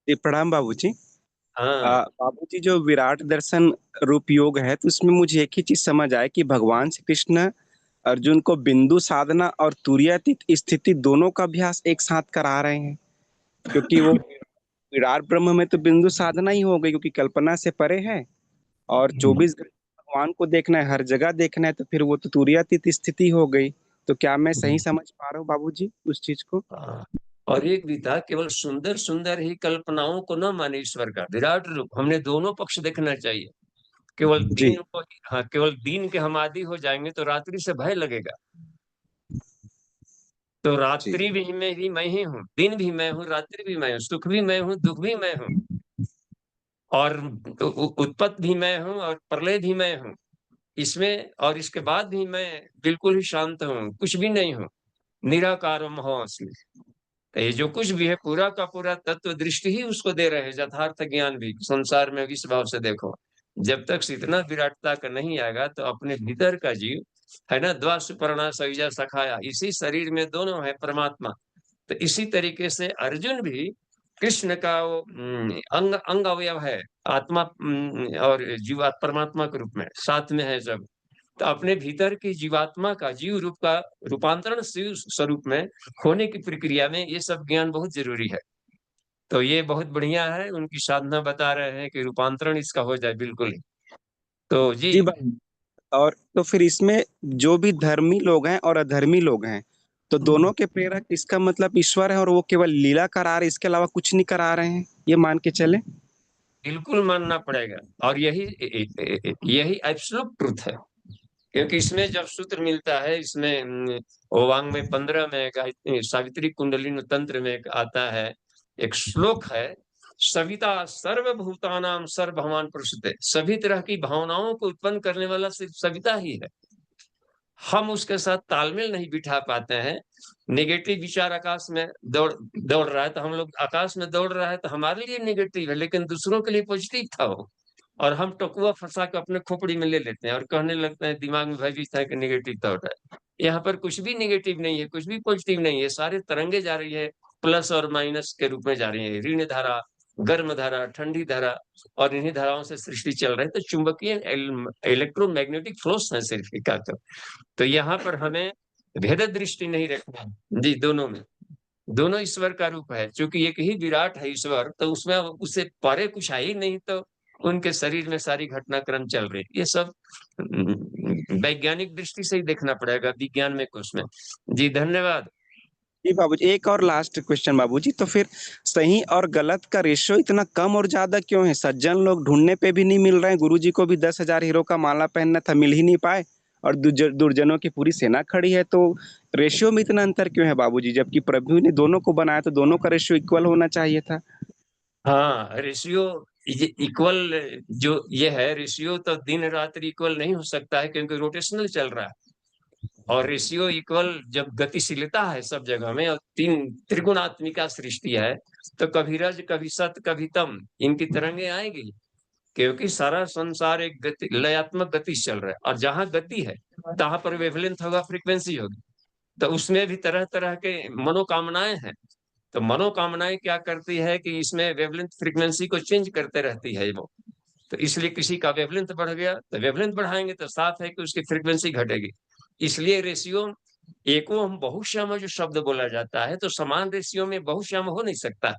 जी प्रणाम बाबूजी। हाँ बाबूजी जो विराट दर्शन रूप योग है तो उसमें मुझे एक ही चीज समझ आया कि भगवान श्री कृष्ण अर्जुन को बिंदु साधना और तुरीयातीत स्थिति दोनों का अभ्यास एक साथ करा रहे हैं, क्योंकि वो विराट ब्रह्म में तो बिंदु साधना ही हो गई क्योंकि कल्पना से परे है, और 24 घंटे भगवान को देखना है, हर जगह देखना है, तो फिर वो तो तुरीयातीत स्थिति हो गई। तो क्या मैं सही समझ पा रहा हूँ बाबूजी उस चीज को? हाँ। और एक भी था, केवल सुंदर सुंदर ही कल्पनाओं को न माने ईश्वर का विराट रूप, हमने दोनों पक्ष देखना चाहिए। केवल जी दिन को, हाँ, केवल दिन के हम आदी हो जाएंगे तो रात्रि से भय लगेगा। तो जी रात्रि भी में ही मैं ही हूँ, दिन भी मैं हूँ, रात्रि भी मैं हूँ, सुख भी मैं हूँ, दुख भी मैं हूँ, और उत्पत्ति भी मैं हूँ और प्रलय भी मैं हूँ इसमें, और इसके बाद भी मैं बिल्कुल ही शांत हूँ, कुछ भी नहीं हूँ, निराकार हो असली। तो ये जो कुछ भी है पूरा का पूरा तत्व दृष्टि ही उसको दे रहे हैं, यथार्थ ज्ञान भी संसार में इस भाव से देखो। जब तक इतना विराटता का नहीं आएगा तो अपने भीतर का जीव है ना, द्वा सुपर्णा सविजा सखाया, इसी शरीर में दोनों है परमात्मा। तो इसी तरीके से अर्जुन भी कृष्ण का वो अंग अंग अवयव है, आत्मा और जीवात्मा परमात्मा के रूप में साथ में है सब। तो अपने भीतर की जीवात्मा का जीव रूप का रूपांतरण शिव स्वरूप में होने की प्रक्रिया में ये सब ज्ञान बहुत जरूरी है। तो ये बहुत बढ़िया है, उनकी साधना बता रहे हैं कि रूपांतरण इसका हो जाए बिल्कुल ही। तो जी, जी भाई। और तो फिर इसमें जो भी धर्मी लोग हैं और अधर्मी लोग हैं, तो दोनों के प्रेरक इसका मतलब ईश्वर है, और वो केवल लीला करा रहे, इसके अलावा कुछ नहीं करा रहे हैं, ये मान के चले? बिल्कुल मानना पड़ेगा। और यही यही एब्सोल्यूट ट्रुथ है, क्योंकि इसमें जब सूत्र मिलता है, इसमें वांग में 15 में सावित्री कुंडलिनी तंत्र में एक आता है, एक श्लोक है, सविता सर्वभूतानाम सर्वभवान प्रसूते, सभी तरह की भावनाओं को उत्पन्न करने वाला सिर्फ सविता ही है। हम उसके साथ तालमेल नहीं बिठा पाते हैं। नेगेटिव विचार आकाश में दौड़ दौड़ रहा है, तो हम लोग आकाश में दौड़ रहा है तो हमारे लिए नेगेटिव है, लेकिन दूसरों के लिए पॉजिटिव था वो। और हम टकुआ फंसा के अपने खोपड़ी में ले लेते हैं और कहने लगते हैं, दिमाग में भयभीत है कि नेगेटिव थॉट है। यहाँ पर कुछ भी नेगेटिव नहीं है, कुछ भी पॉजिटिव नहीं है, सारे तरंगे जा रही है, प्लस और माइनस के रूप में जा रही है, ऋण धारा, गर्म धारा, ठंडी धारा, और इन्हीं धाराओं से सृष्टि चल रही है। तो चुंबकीय इलेक्ट्रोमैग्नेटिक फ्लोस है सिर्फ का। तो यहाँ पर हमें भेद दृष्टि नहीं रखना जी, दोनों में, दोनों ईश्वर का रूप है, क्योंकि एक ही विराट है ईश्वर, तो उसमें उससे परे कुछ है ही नहीं। तो उनके शरीर में सारी घटनाक्रम चल रही, ये सब वैज्ञानिक दृष्टि से ही देखना पड़ेगा, विज्ञान में कुछ में। जी धन्यवाद। जी बाबूजी, एक और लास्ट क्वेश्चन बाबूजी, तो फिर सही और गलत का रेशियो इतना कम और ज्यादा क्यों है? सज्जन लोग ढूंढने पे भी नहीं मिल रहे हैं, गुरुजी को भी 10,000 हीरो का माला पहनना था, मिल ही नहीं पाए, और दुर्जनों की पूरी सेना खड़ी है, तो रेशियो में इतना अंतर क्यों है बाबूजी? जबकि प्रभु ने दोनों को बनाया तो दोनों का रेशियो इक्वल होना चाहिए था। हाँ, रेशियो इक्वल, जो ये है रेशियो, तो दिन रात्रि इक्वल नहीं हो सकता है, क्योंकि रोटेशनल चल रहा है। और रेशियो इक्वल जब गतिशीलता है सब जगह में, और तीन त्रिगुणात्मिका सृष्टि है, तो कभी रज कभी सत कभी तम, इनकी तरंगे आएगी, क्योंकि सारा संसार एक गति लयात्मक गति से चल रहा है, और जहां गति है तहां पर वेवलेंथ होगा, फ्रीक्वेंसी होगी। तो उसमें भी तरह तरह के मनोकामनाएं हैं। तो मनोकामनाएं क्या करती है कि इसमें वेवलेंथ फ्रीक्वेंसी को चेंज करते रहती है वो। तो इसलिए किसी का वेवलेंथ बढ़ गया तो वेवलेंथ बढ़ाएंगे, तो साफ है कि उसकी फ्रीक्वेंसी घटेगी। इसलिए रेशियो, एको हम बहुश्याम जो शब्द बोला जाता है, तो समान रेशियो में बहुश्याम हो नहीं सकता,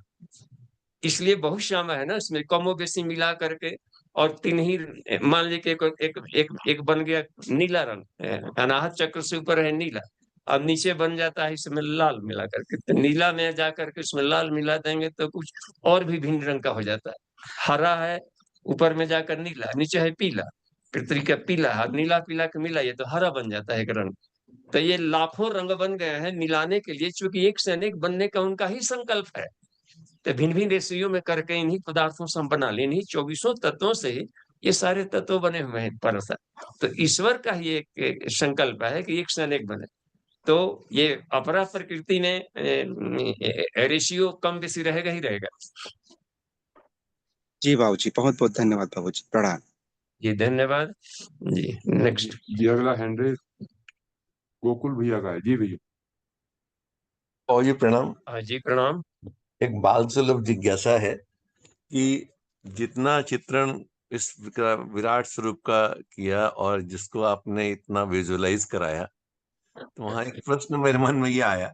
इसलिए बहुश्याम है ना, इसमें कमो बेसी मिला करके। और तीन ही, मान लीजिए कि एक बन गया नीला रंग, अनाहत चक्र से ऊपर है नीला, अब नीचे बन जाता है इसमें लाल मिला करके, तो नीला में जा करके उसमें लाल मिला देंगे तो कुछ और भी भिन्न रंग का हो जाता है। हरा है, ऊपर में जाकर नीला, नीचे है पीला, पृथ्वी का पीला है, नीला पीला के मिला ये तो हरा बन जाता है एक रंग। तो ये लाखों रंग बन गए हैं मिलाने के लिए, क्योंकि एक से अनेक बनने का उनका ही संकल्प है। तो भिन्न भिन्न रेशियो में करके इन्हीं पदार्थों से हम बना ले, इन्हीं 24 तत्वों से ही ये सारे तत्व बने हुए हैं परसा। तो ईश्वर का ही एक संकल्प है कि एक से अनेक बने। तो ये अपरा प्रकृति में रेशियो कम बेसी रहेगा ही रहेगा। जी बाबूजी, बहुत बहुत धन्यवाद बाबूजी, प्रणाम। जी धन्यवाद। जी नेक्स्ट। जी अगला हैंड रेज गोकुल भैया का है। जी भैया। और जी प्रणाम। जी प्रणाम। एक बाल सुलभ जिज्ञासा है कि जितना चित्रण इस विराट स्वरूप का किया और जिसको आपने इतना विजुअलाइज कराया, तो वहां एक प्रश्न मेरे मन में ये आया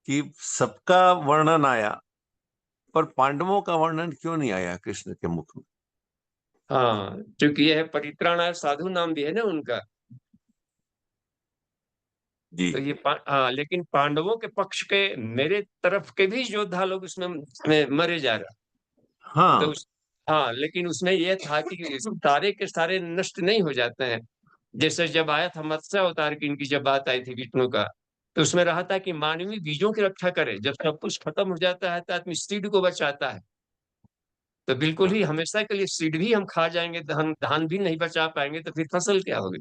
कि सबका वर्णन आया पर पांडवों का वर्णन क्यों नहीं आया कृष्ण के मुख में? हाँ, क्योंकि यह परित्राणाय साधु नाम भी है ना उनका। जी तो ये हाँ, लेकिन पांडवों के पक्ष के मेरे तरफ के भी योद्धा लोग उसमें मरे जा रहे। तो हाँ हाँ, लेकिन उसमें यह था कि सारे के सारे नष्ट नहीं हो जाते हैं। जैसे जब आया था मत्स्य अवतार की, इनकी जब बात आई थी विष्णु का, तो उसमें रहा था कि मानवीय बीजों की रक्षा करे। जब सब कुछ खत्म हो जाता है तो आदमी सीड को बचाता है। तो बिल्कुल ही हमेशा के लिए सीड भी हम खा जाएंगे, धान धान भी नहीं बचा पाएंगे, तो फिर फसल क्या होगी।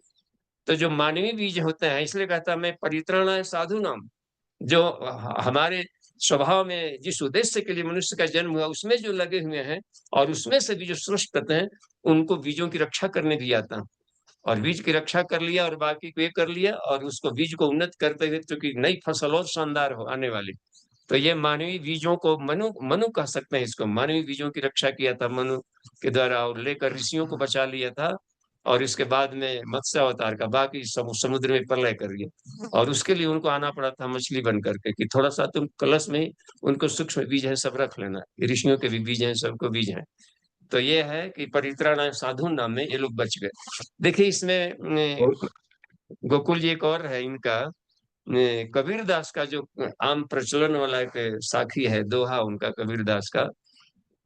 तो जो मानवीय बीज होते हैं, इसलिए कहता मैं परित्राणाय साधु नाम, जो हमारे स्वभाव में जिस उद्देश्य के लिए मनुष्य का जन्म हुआ उसमें जो लगे हुए हैं, और उसमें से भी जो श्रेष्ठ तत्व हैं, उनको बीजों की रक्षा करने दिया आता। और बीज की रक्षा कर लिया और बाकी को ये कर लिया, और उसको बीज को उन्नत करते हुए क्योंकि नई फसल और शानदार हो आने वाली। तो ये मानवीय बीजों को मनु मनु कह सकते हैं, इसको मानवीय बीजों की रक्षा किया था मनु के द्वारा, और लेकर ऋषियों को बचा लिया था। और इसके बाद में मत्स्य अवतार का बाकी समुद्र में प्रलय कर दिया, और उसके लिए उनको आना पड़ा था मछली बन करके कि थोड़ा सा तुम कलश में ही उनको सूक्ष्म बीज है सब रख लेना, ऋषियों के भी बीज हैं, सबको बीज हैं। तो ये है कि परित्राणाय साधु नाम में ये लोग बच गए। देखिए इसमें गोकुल जी एक और है इनका, कबीर दास का जो आम प्रचलन वाला एक साखी है, दोहा उनका कबीर दास का,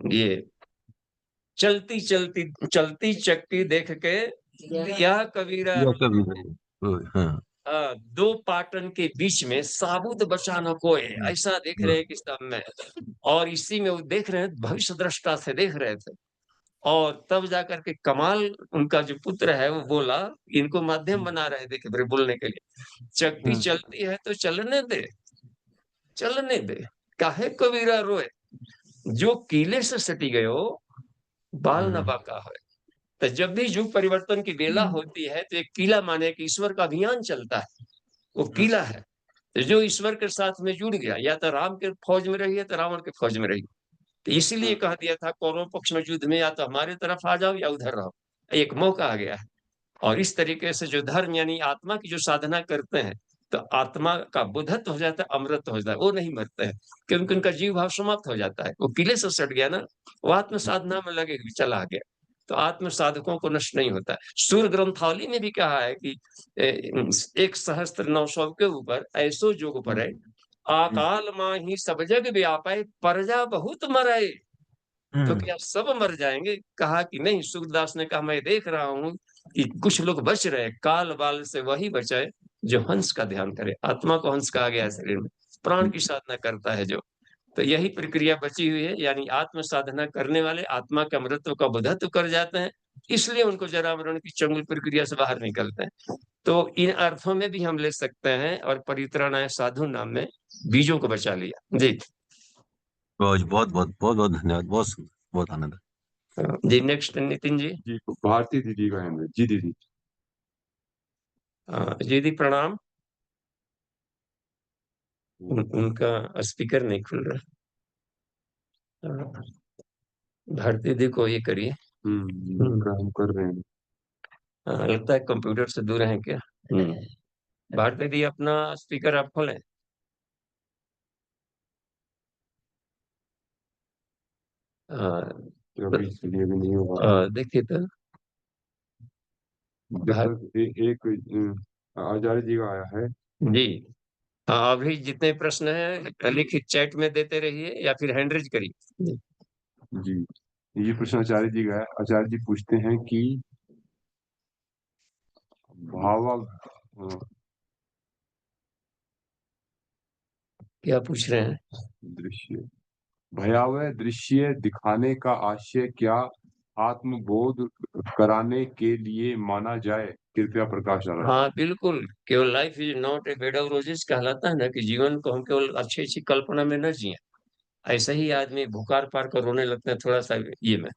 ये चलती चलती चलती चक्की देख के या कबीरा यह कभी नहीं। हाँ दो पाटन के बीच में साबुत बचा न कोई, ऐसा देख रहे हैं कि सब में। और इसी में वो देख रहे हैं, भविष्य दृष्टा से देख रहे थे। और तब जाकर के कमाल उनका जो पुत्र है वो बोला, इनको माध्यम बना रहे थे कि बोलने के लिए, चक्की चलती है तो चलने दे, चलने दे, काहे कबीरा रोए, जो कीले से सटी गयो बाल न बाका है। तो जब भी युग परिवर्तन की बेला होती है तो एक कीला माने कि ईश्वर का अभियान चलता है, वो कीला है। तो जो ईश्वर के साथ में जुड़ गया, या तो राम के फौज में रही है तो रावण के फौज में रही। तो इसीलिए कह दिया था कौरव पक्ष में युद्ध में या तो हमारे तरफ आ जाओ या उधर रहो, एक मौका आ गया है। और इस तरीके से जो धर्म यानी आत्मा की जो साधना करते हैं, तो आत्मा का बुद्धत्व हो जाता है, अमृत हो जाता है, वो नहीं मरते हैं, क्योंकि उनका जीव भाव समाप्त हो जाता है। वो किले से सट गया ना, वो आत्म साधना में लगे चला गया। तो आत्म साधकों को नष्ट नहीं होता है। सूर्य ग्रंथावली में भी कहा है कि 1,900 के ऊपर ऐसो जोग पर है, अकाल माही सब जग व्यापै, प्रजा बहुत मरे। तो क्या सब मर जाएंगे? कहा कि नहीं। सूरदास ने कहा मैं देख रहा हूं कि कुछ लोग बच रहे, काल बाल से वही बचे जो हंस का ध्यान करे। आत्मा को हंस कहा गया है शरीर में, प्राण की साधना करता है जो। तो यही प्रक्रिया बची हुई है, यानी आत्म साधना करने वाले आत्मा का अमृतत्व का बुद्धत्व कर जाते हैं, इसलिए उनको जरा मरण की चंगुल प्रक्रिया से बाहर निकलते हैं। तो इन अर्थों में भी हम ले सकते हैं, और परित्राणाय साधु नाम में बीजों को बचा लिया जी। बहुत बहुत बहुत बहुत बहुत धन्यवाद, बहुत सुंदर, बहुत आनंद। जी नेक्स्ट नितिन जी। जी भारती दीदी का हैंड है। जी दीदी। जी दी प्रणाम। उनका स्पीकर नहीं खुल रहा। भारती दी को ये करिए। काम कर रहे हैं। लगता है कंप्यूटर से दूर हैं क्या। भारती दी अपना स्पीकर आप खोलें। अभी इसलिए भी नहीं होगा। देखिए तो जब तक एक आचार्य जी का आया है। जी। हाँ, अभी जितने प्रश्न हैं लिखित चैट में देते रहिए या फिर हैंड रेज करिए। जी ये प्रश्न आचार्य जी का है। आचार्य जी पूछते हैं कि भावा क्या पूछ रहे हैं? दृश्य भयावह दृश्य दिखाने का आशय क्या आत्मबोध कराने के लिए माना जाए? कृपया प्रकाश डालें। हाँ बिल्कुल, केवल life is not a bed of roses कहलाता है ना, कि जीवन को हम केवल अच्छी अच्छी कल्पना में न जिए। ऐसे ही आदमी भुकार पार कर रोने लगता है थोड़ा सा ये में।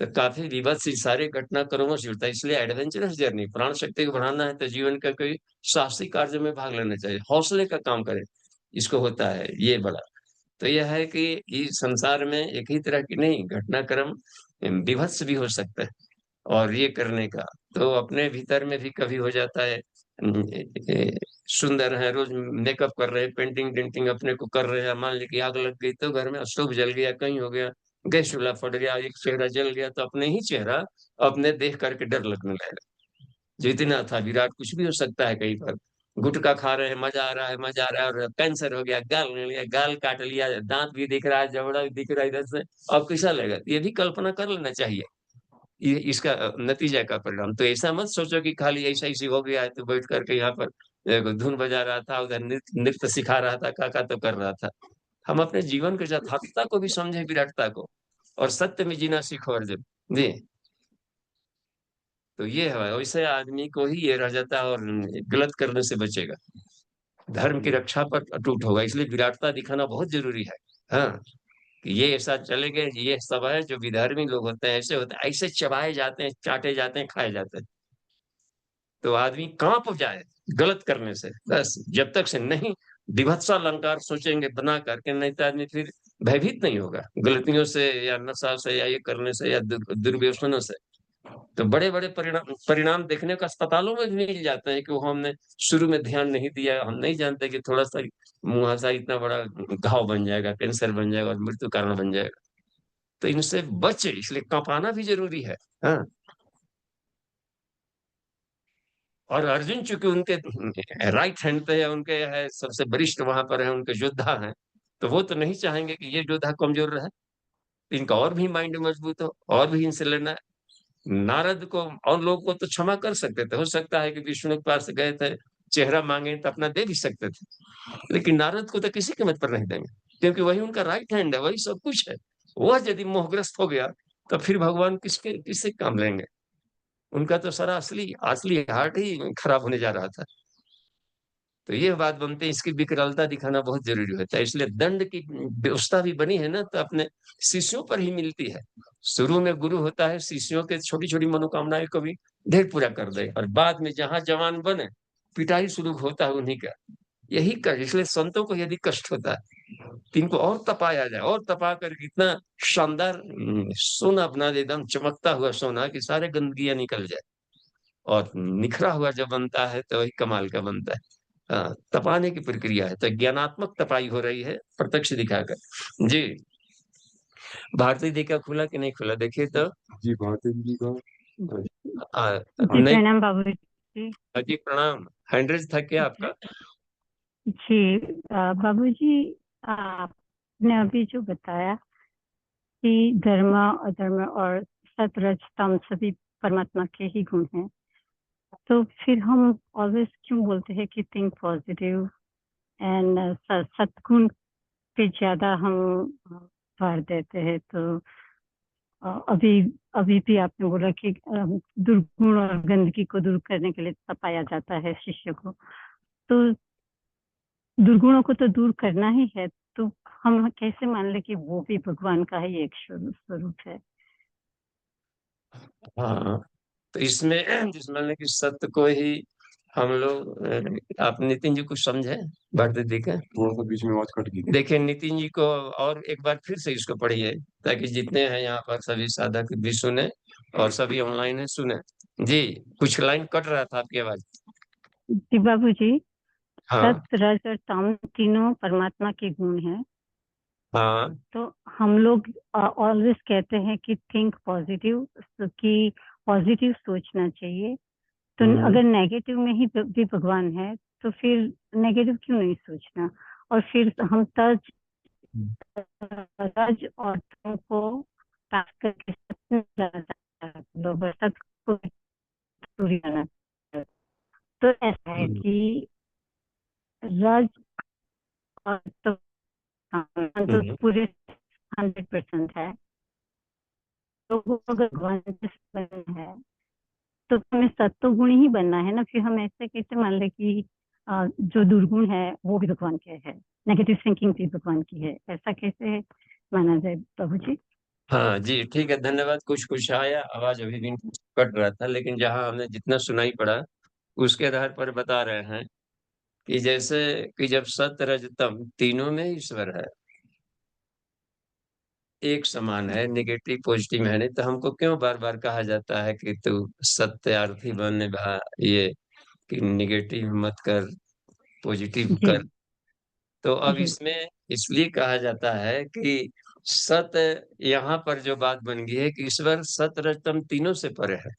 तो काफी विभत्स सारे घटनाक्रमों से जुड़ता है, इसलिए एडवेंचरस जर्नी, प्राण शक्ति को बढ़ाना है तो जीवन का कोई साहसिक कार्य में भाग लेना चाहिए, हौसले का काम करे, इसको होता है ये बड़ा। तो यह है कि इस संसार में एक ही तरह की नहीं, घटनाक्रम विभत्स भी हो सकता है। और ये करने का तो अपने भीतर में भी कभी हो जाता है, सुंदर है, रोज मेकअप कर रहे हैं, पेंटिंग डेंटिंग अपने को कर रहे हैं, मान ली कि आग लग गई तो घर में स्टोव जल गया, कहीं हो गया, गैस चूल्हा फट गया, एक चेहरा जल गया, तो अपने ही चेहरा अपने देख करके डर लगने लगेगा। जितना था विराट कुछ भी हो सकता है। कहीं पर गुटखा खा रहे हैं, मजा आ रहा है, मजा आ रहा है, और कैंसर हो गया, गाल ले लिया, गाल काट लिया, दांत भी दिख रहा है, जबड़ा भी दिख रहा है इधर से, अब कैसा लगेगा? ये भी कल्पना कर लेना चाहिए। ये इसका नतीजा का परिणाम। तो ऐसा मत सोचो कि खाली ऐसा ऐसी हो गया है तो बैठ करके यहाँ पर धुन बजा रहा था, उधर नृत्य नृत्य सिखा रहा था, काका तो कर रहा था। हम अपने जीवन के यथार्थता को भी समझे, विराटता को, और सत्य में जीना सीखो अर्जुन जी। तो ये है, वैसे आदमी को ही ये रह जाता है और गलत करने से बचेगा, धर्म की रक्षा पर अटूट होगा। इसलिए विराटता दिखाना बहुत जरूरी है। हाँ, कि ये ऐसा चलेंगे, ये सब है जो विधर्मी लोग होते हैं, ऐसे होते हैं, ऐसे चबाए जाते हैं, चाटे जाते हैं, खाए जाते हैं। तो आदमी कांप जाए गलत करने से, बस जब तक से नहीं विभत्सा अलंकार सोचेंगे बना करके, नहीं तो आदमी फिर भयभीत नहीं होगा गलतियों से या नशा से या ये करने से या दुर्व्यसनों से। तो बड़े बड़े परिणाम परिणाम देखने को अस्पतालों में भी मिल जाते हैं कि वो हमने शुरू में ध्यान नहीं दिया, हम नहीं जानते कि थोड़ा सा मुहासा इतना बड़ा घाव बन जाएगा, कैंसर बन जाएगा और मृत्यु कारण बन जाएगा। तो इनसे बचे, इसलिए कांपाना भी जरूरी है। हाँ, और अर्जुन चूंकि उनके राइट हैंड पे है, उनके है सबसे वरिष्ठ वहां पर है, उनके योद्धा हैं, तो वो तो नहीं चाहेंगे कि ये योद्धा कमजोर रहे। इनका और भी माइंड मजबूत हो, और भी इनसे लड़ना है। नारद को और लोगों को तो क्षमा कर सकते थे, हो सकता है कि विष्णु के पास गए थे, चेहरा मांगे तो अपना दे भी सकते थे, लेकिन नारद को तो किसी कीमत पर नहीं देंगे, क्योंकि वही उनका राइट हैंड है, वही सब कुछ है। वह यदि मोहग्रस्त हो गया तो फिर भगवान किसके किससे काम लेंगे? उनका तो सारा असली असली हार्ट ही खराब होने जा रहा था। तो ये बात बनती है, इसकी विकरालता दिखाना बहुत जरूरी होता है। इसलिए दंड की व्यवस्था भी बनी है ना, तो अपने शिष्यों पर ही मिलती है। शुरू में गुरु होता है, शिष्यों के छोटी छोटी मनोकामनाएं को भी ढेर पूरा कर दे, और बाद में जहां जवान बने पिटाई शुरू होता है उन्हीं का। यही कर, इसलिए संतों को यदि कष्ट होता है तो इनको और तपाया जाए, और तपा कर इतना शानदार सोना बना दे, एकदम चमकता हुआ सोना कि सारे गंदगियां निकल जाए, और निखरा हुआ जब बनता है तो वही कमाल का बनता है। तपाने की प्रक्रिया है, तो ज्ञानात्मक तपाई हो रही है प्रत्यक्ष दिखाकर जी। भारतीय जी का खुला कि नहीं खुला देखिए तो। जी भारती जी का जी नहीं। प्रणाम बाबूजी। जी प्रणाम। हैंडरेज था क्या आपका? जी बाबूजी, आपने अभी जो बताया कि धर्म अधर्म और सत रज तम सभी परमात्मा के ही गुण हैं, तो फिर हम ऑलवेज क्यों बोलते हैं कि थिंक पॉजिटिव एंड सद्गुण पे ज्यादा हम भार देते हैं? तो अभी अभी भी आपने बोला कि दुर्गुण और गंदगी को दूर करने के लिए तपाया जाता है शिष्य को, तो दुर्गुणों को तो दूर करना ही है, तो हम कैसे मान ले कि वो भी भगवान का ही एक स्वरूप है? हाँ, तो इसमें जिसमें कि सत्य को ही हम लोग आप नितिन जी कुछ समझे भारती जी का? थोड़ा सा बीच में आवाज कट गई थी। देखिए नितिन जी को और एक बार फिर से इसको पढ़िए, ताकि जितने हैं यहाँ पर सभी साधक भी सुने और सभी ऑनलाइन है सुने जी। कुछ लाइन कट रहा था आपकी आवाज। जी बाबू जी, हाँ सत रज और तम तीनों परमात्मा के गुण हैं, हाँ। तो हम लोग ऑलवेज कहते हैं कि थिंक पॉजिटिव, कि पॉजिटिव सोचना चाहिए। तो अगर नेगेटिव में ही भी भगवान है, तो फिर नेगेटिव क्यों नहीं सोचना? और फिर हम तज रज और तम को पास करके सत में जाना लोग सत को दूरी करना। तो ऐसा है कि रज और तो पूरे 100% है, तो वो अगर भगवान है तो हमें सत्व गुण ही बनना है ना। फिर हम ऐसे कैसे मान ले कि जो दुर्गुण है वो भी भगवान के है, नेगेटिव थिंकिंग भी भगवान की है? ऐसा कैसे माना जाए प्रभु जी? हाँ जी ठीक है, धन्यवाद। कुछ कुछ आया, आवाज अभी भी कट रहा था, लेकिन जहाँ हमने जितना सुनाई पड़ा उसके आधार पर बता रहे हैं कि जैसे कि जब सत्य रज तम तीनों में ईश्वर है, एक समान है, नेगेटिव पॉजिटिव है नहीं, तो हमको क्यों बार बार कहा जाता है कि तू सत्यार्थी बन ये कि नेगेटिव मत कर, पॉजिटिव जी कर। तो अब जी इसमें इसलिए कहा जाता है कि सत, यहाँ पर जो बात बन गई है कि ईश्वर सत रजतम तीनों से परे है।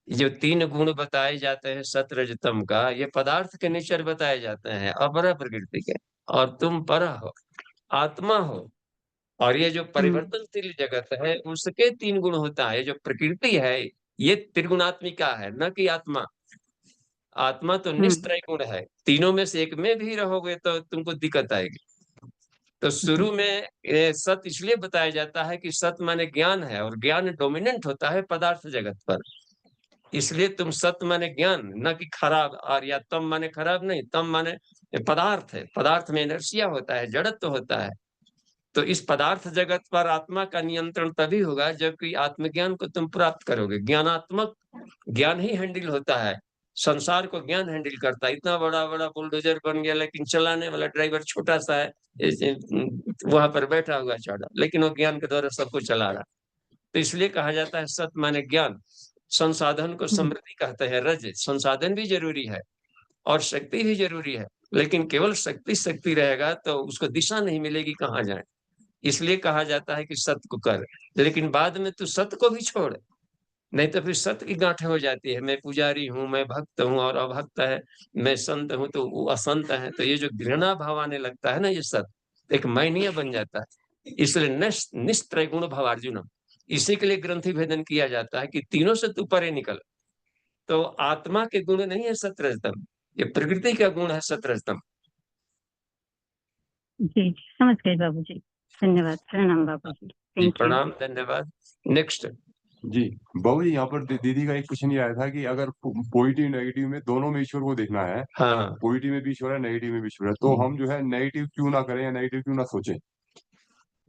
जो तीन गुण बताए जाते हैं सत रजतम का, ये पदार्थ के नेचर बताए जाते हैं, अपरा प्रकृति के। और तुम पर हो, आत्मा हो। और ये जो परिवर्तनशील जगत है उसके तीन गुण होता है। ये जो प्रकृति है ये त्रिगुणात्मिका है, न कि आत्मा। आत्मा तो निस्त्रय गुण है, तीनों में से एक में भी रहोगे तो तुमको दिक्कत आएगी। तो शुरू में सत इसलिए बताया जाता है कि सत माने ज्ञान है, और ज्ञान डोमिनेंट होता है पदार्थ जगत पर। इसलिए तुम सत माने ज्ञान, न कि खराब। और या तम माने खराब नहीं, तम माने पदार्थ है। पदार्थ में इनर्शिया होता है, जड़त्व होता है। तो इस पदार्थ जगत पर आत्मा का नियंत्रण तभी होगा जबकि आत्मज्ञान को तुम प्राप्त करोगे। ज्ञानात्मक ज्ञान ही हैंडल होता है संसार को, ज्ञान हैंडल करता है। इतना बड़ा बड़ा बुलडोजर बन गया लेकिन चलाने वाला ड्राइवर छोटा सा है, वहां पर बैठा हुआ चढ़ा, लेकिन वो ज्ञान के द्वारा सबको चला रहा। तो इसलिए कहा जाता है सत माने ज्ञान। संसाधन को समृद्धि कहते हैं, रज। संसाधन भी जरूरी है और शक्ति भी जरूरी है, लेकिन केवल शक्ति शक्ति रहेगा तो उसको दिशा नहीं मिलेगी कहाँ जाए। इसलिए कहा जाता है कि सत्य को कर, लेकिन बाद में तू सत्य को भी छोड़, नहीं तो फिर सत्य की गांठें हो जाती है। मैं पुजारी हूँ, मैं भक्त हूँ, और अभक्त है। मैं संत हूँ तो वो असंत है। तो ये जो घृणा भाव आने लगता है ना, ये सत्य एक मैनिया बन जाता है। इसलिए निस्त्रय गुण भवार्जुनम, इसी के लिए ग्रंथि भेदन किया जाता है कि तीनों से तू परे निकल। तो आत्मा के गुण नहीं है सत्रजतम, ये प्रकृति का गुण है सत्रजतम। जी समझ गए बाबूजी। धन्यवाद, प्रणाम बाबूजी। जी थैंक यू। प्रणाम, धन्यवाद। नेक्स्ट। जी बाबू जी, यहाँ पर दीदी का एक क्वेश्चन ये आया था कि अगर पॉजिटिव नेगेटिव में दोनों में ईश्वर को देखना है, हाँ पॉजिटिव में भी ईश्वर है, नेगेटिव में भी ईश्वर है, तो हम जो है नेगेटिव क्यों ना करें या नेगेटिव क्यों ना सोचें,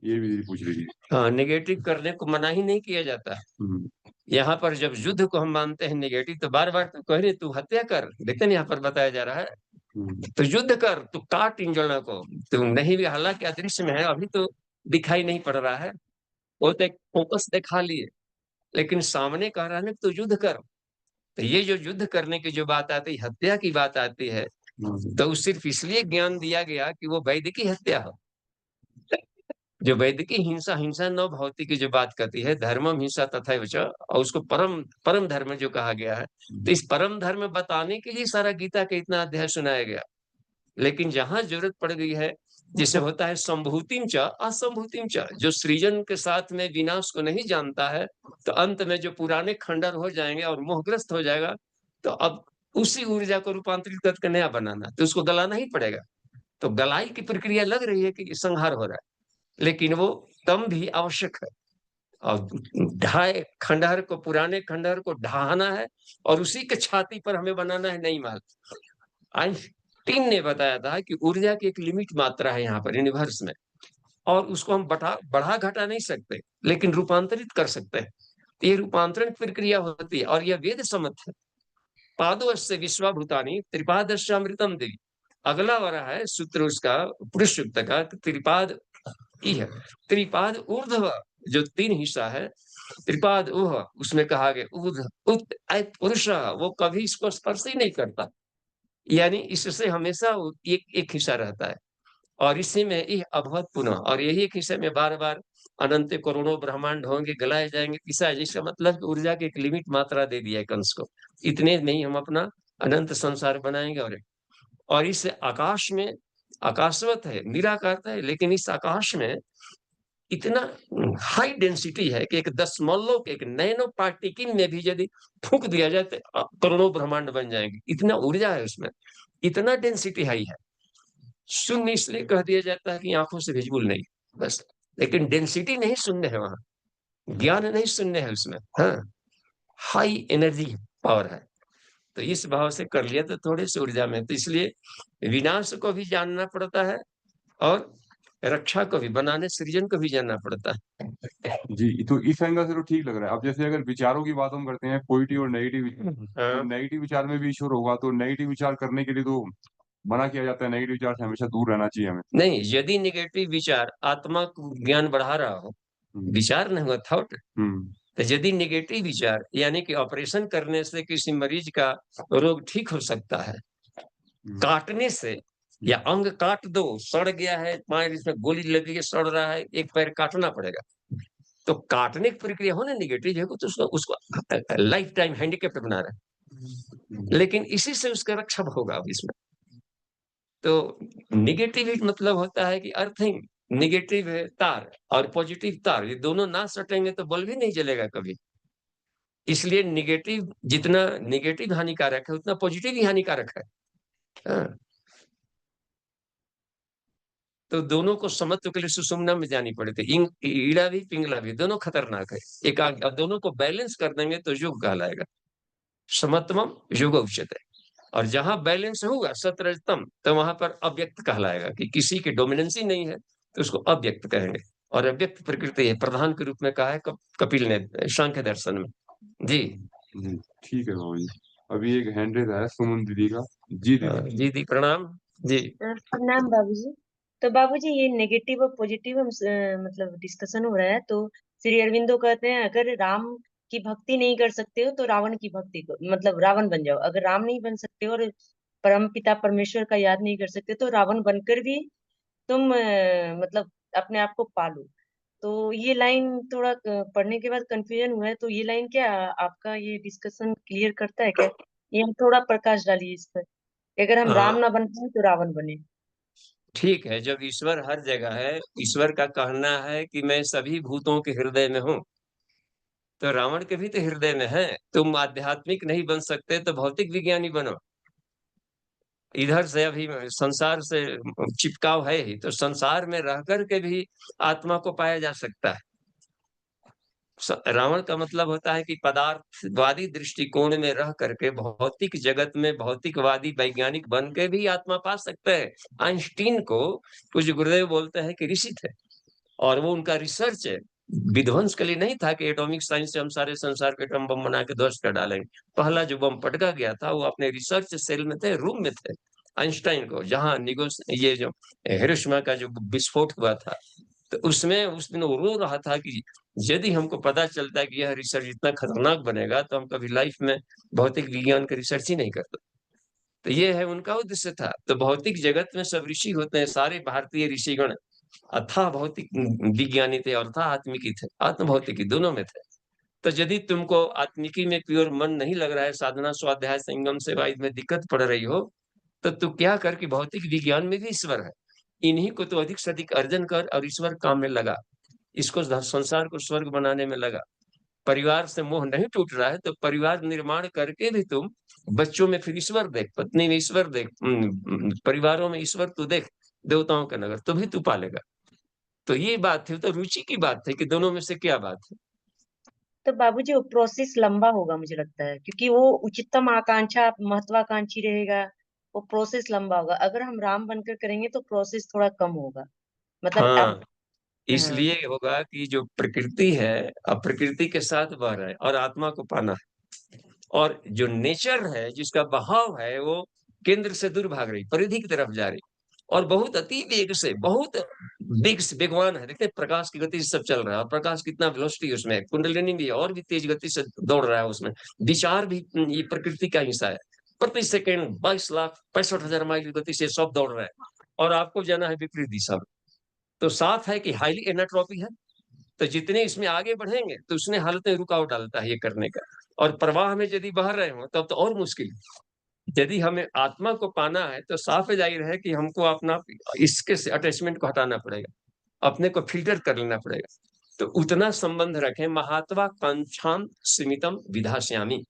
ये भी दीदी पूछ रही थी। हाँ, नेगेटिव करने को मना ही नहीं किया जाता। यहाँ पर जब युद्ध को हम मानते हैं नेगेटिव, तो बार बार तो कह रहे तू हत्या कर, लेकिन यहाँ पर बताया जा रहा है तो युद्ध कर, तू काट इन जड़ों को। तू नहीं भी, हालांकि अदृश्य में है, अभी तो दिखाई नहीं पड़ रहा है, वो तो एक फोकस दिखा लिए, लेकिन सामने कह रहा है ना तू युद्ध कर। तो ये जो युद्ध करने की जो बात आती है, हत्या की बात आती है, तो सिर्फ इसलिए ज्ञान दिया गया कि वो वैदिक हत्या हो। जो वैदिकी हिंसा, हिंसा न भौतिक की जो बात करती है, धर्मम हिंसा तथा वच, और उसको परम परम धर्म जो कहा गया है, तो इस परम धर्म बताने के लिए सारा गीता के इतना अध्याय सुनाया गया। लेकिन जहां जरूरत पड़ गई है, जिसे होता है संभूतिम च असंभूतिम च, जो सृजन के साथ में विनाश को नहीं जानता है, तो अंत में जो पुराने खंडर हो जाएंगे और मोहग्रस्त हो जाएगा, तो अब उसी ऊर्जा को रूपांतरित करके नया बनाना, तो उसको गलाना ही पड़ेगा। तो गलाई की प्रक्रिया लग रही है कि संहार हो रहा है, लेकिन वो दम भी आवश्यक है। और ढाए खंडहर को, पुराने खंडहर को ढहाना है, और उसी के छाती पर हमें बनाना है नई माल। आइंस्टीन ने बताया था कि ऊर्जा की एक लिमिट मात्रा है यहाँ पर यूनिवर्स में, और उसको हम बढ़ा घटा नहीं सकते, लेकिन रूपांतरित कर सकते हैं। ये रूपांतरण प्रक्रिया होती है, और यह वेद सम्मत है। पादोस्य विश्वभूतानि त्रिपादस्यामृतम देवी। अगला वाला है सूत्र उसका, पुरुष सूक्त का, त्रिपाद ई है। त्रिपाद ऊर्ध्व जो तीन हिस्सा है, त्रिपाद ऊह, उसमें कहा गया उद उत पुरुष, वो कभी इसको स्पर्श ही नहीं करता, यानी इससे हमेशा एक एक हिस्सा रहता है। और इसी में यह अभवत पुनः, और यही एक हिस्से में बार बार अनंत करोड़ों ब्रह्मांड होंगे, गलाए जाएंगे किसा, जिसका मतलब ऊर्जा की एक लिमिट मात्रा दे दिया है कंस को, इतने में ही हम अपना अनंत संसार बनाएंगे। और इस आकाश में, आकाशवत है, निराकार है, लेकिन इस आकाश में इतना हाई डेंसिटी है कि एक दशमलव के, एक नैनो पार्टिकल में भी यदि फूंक दिया जाए तो करोड़ों ब्रह्मांड बन जाएंगे, इतना ऊर्जा है उसमें, इतना डेंसिटी हाई है। शून्य इसलिए कह दिया जाता है कि आंखों से विजिबल नहीं, बस। लेकिन डेंसिटी नहीं शून्य है वहां, ज्ञान नहीं शून्य है उसमें, हाँ, हाई एनर्जी पावर है। तो इस भाव से कर लिया तो थोड़ी सी ऊर्जा में, तो इसलिए विनाश को भी जानना पड़ता है और रक्षा को भी, बनाने सृजन को भी जानना पड़ता है। जी, तो इस एंगल से तो ठीक लग रहा है। अब जैसे अगर विचारों की बात हम करते हैं, पॉजिटिव और नेगेटिव, तो हाँ, नेगेटिव विचार में भी ईश्वर होगा, तो नेगेटिव विचार करने के लिए तो मना किया जाता है नेगेटिव विचार से हमेशा दूर रहना चाहिए हमें। नहीं, यदि निगेटिव विचार आत्मा को ज्ञान बढ़ा रहा हो, विचार नहीं हुआ, थॉट, तो यदि निगेटिव विचार यानी कि ऑपरेशन करने से किसी मरीज का रोग ठीक हो सकता है, काटने से या अंग काट दो, सड़ गया है, पैर इसमें गोली लगी है, सड़ रहा है, एक पैर काटना पड़ेगा, तो काटने की प्रक्रिया हो ना निगेटिव है, तो उसको लाइफ टाइम हैंडीकैप्ट बना रहा है, लेकिन इसी से उसका रक्षा होगा इसमें। तो निगेटिव मतलब होता है कि अर्थिंग, निगेटिव है तार और पॉजिटिव तार, ये दोनों ना सटेंगे तो बल्ब ही नहीं जलेगा कभी। इसलिए निगेटिव, जितना निगेटिव हानिकारक है उतना पॉजिटिव ही हानिकारक है। हाँ। तो दोनों को समत्व के लिए सुषुम्ना में जानी पड़ी थी। ईड़ा भी पिंगला भी दोनों खतरनाक है। एकांक, अब दोनों को बैलेंस कर देंगे तो युग कहलाएगा। समत्वम युग उच्यते। और जहां बैलेंस होगा सतरजतम, तो वहां पर अव्यक्त कहलाएगा कि किसी की डोमिनेंसी नहीं है, तो उसको अव्यक्त कहेंगे। और अव्यक्त प्रकृति है, प्रधान के रूप में कहा है कपिल ने सांख्य दर्शन में। जी ठीक है बाबू जी। अभी एक हैंड रेज है सुमन दीदी का। जी दीदी। जी दी प्रणाम। जी प्रणाम बाबूजी। तो बाबूजी ये नेगेटिव और पॉजिटिव हम मतलब डिस्कशन हो रहा है, तो श्री अरविंदो कहते हैं अगर राम की भक्ति नहीं कर सकते हो तो रावण की भक्ति को मतलब रावण बन जाओ। अगर राम नहीं बन सकते हो और परम पिता परमेश्वर का याद नहीं कर सकते तो रावण बनकर भी तुम मतलब अपने आप को पालो। तो ये लाइन थोड़ा पढ़ने के बाद कंफ्यूजन हुआ है, तो ये लाइन क्या आपका ये डिस्कशन क्लियर करता है क्या? ये हम थोड़ा प्रकाश डालिए इस पर कि अगर हम राम हाँ, ना बन पाए तो रावण बने। ठीक है। जब ईश्वर हर जगह है, ईश्वर का कहना है कि मैं सभी भूतों के हृदय में हूँ, तो रावण के भी तो हृदय में है। तुम आध्यात्मिक नहीं बन सकते तो भौतिक विज्ञानी बनो। इधर से अभी संसार से चिपकाव है ही, तो संसार में रह करके भी आत्मा को पाया जा सकता है। रावण का मतलब होता है कि पदार्थवादी दृष्टिकोण में रह करके भौतिक जगत में भौतिकवादी वैज्ञानिक बन के भी आत्मा पा सकते हैं। आइंस्टीन को कुछ गुरुदेव बोलते हैं कि ऋषि थे, और वो उनका रिसर्च है विध्वंस के लिए नहीं था कि एटॉमिक साइंस से हम सारे संसार के एटम बम बना के ध्वस्त कर डालेंगे। पहला जो बम पटका गया था वो अपने रिसर्च सेल में थे, रूम में थे। आइंस्टाइन को जहां ये जो हिरोशिमा का जो विस्फोट हुआ था, तो उसमें उस दिन वो रो रहा था कि यदि हमको पता चलता है कि यह रिसर्च इतना खतरनाक बनेगा तो हम कभी लाइफ में भौतिक विज्ञान का रिसर्च ही नहीं करते। तो ये है उनका उद्देश्य था। तो भौतिक जगत में सब ऋषि होते हैं, सारे भारतीय ऋषिगण अथा भौतिक विज्ञानी थे और था आत्मिकी थे, आत्म भौतिकी दोनों में थे। तो यदि तुमको आत्मिकी में प्योर मन नहीं लग रहा है, साधना स्वाध्याय संगम सेवा में दिक्कत पड़ रही हो, तो तू क्या कर कि भौतिक विज्ञान में भी ईश्वर है, इन्हीं को तो अधिक से अधिक अर्जन कर और ईश्वर काम में लगा। इसको संसार को स्वर्ग बनाने में लगा। परिवार से मोह नहीं टूट रहा है तो परिवार निर्माण करके भी तुम बच्चों में फिर ईश्वर देख, पत्नी में ईश्वर देख, परिवारों में ईश्वर तू देख, देवताओं का नगर तो भी तू पालेगा। तो ये बात थी, तो रुचि की बात थी कि दोनों में से क्या बात है। तो बाबूजी वो प्रोसेस लंबा होगा मुझे लगता है, क्योंकि वो उच्चतम आकांक्षा महत्वाकांक्षी रहेगा। वो प्रोसेस लंबा होगा। अगर हम राम बनकर करेंगे तो प्रोसेस थोड़ा कम होगा। मतलब अब हाँ, हाँ। इसलिए होगा कि जो प्रकृति है अब प्रकृति के साथ बह रहा है और आत्मा को पाना है, और जो नेचर है जिसका बहाव है वो केंद्र से दूर भाग रही, परिधि की तरफ जा रही, और बहुत अति वेग से, बहुत वेग से वेगवान है। देखते हैं प्रकाश की गति से सब चल रहा है, और प्रकाश कितना वेलोसिटी उसमें, कुंडलिनी भी और भी तेज गति से दौड़ रहा है उसमें। विचार भी ये प्रकृति का हिस्सा है। प्रति सेकेंड 22,65,000 माइल की गति से सब दौड़ रहा है, और आपको जाना है विपरीत दिशा में। तो साफ है कि हाईली एनाट्रॉपी है। तो जितने इसमें आगे बढ़ेंगे तो उसने हालतें रुकावट डालता है ये करने का। और प्रवाह में यदि बह रहे हो तब तो और मुश्किल। यदि हमें आत्मा को पाना है तो साफ जाहिर है कि हमको अपना इसके से अटैचमेंट को हटाना पड़ेगा, अपने को फिल्टर कर लेना पड़ेगा। तो उतना संबंध रखें। महत्वाकांक्षाम सीमितम विधास्यामि,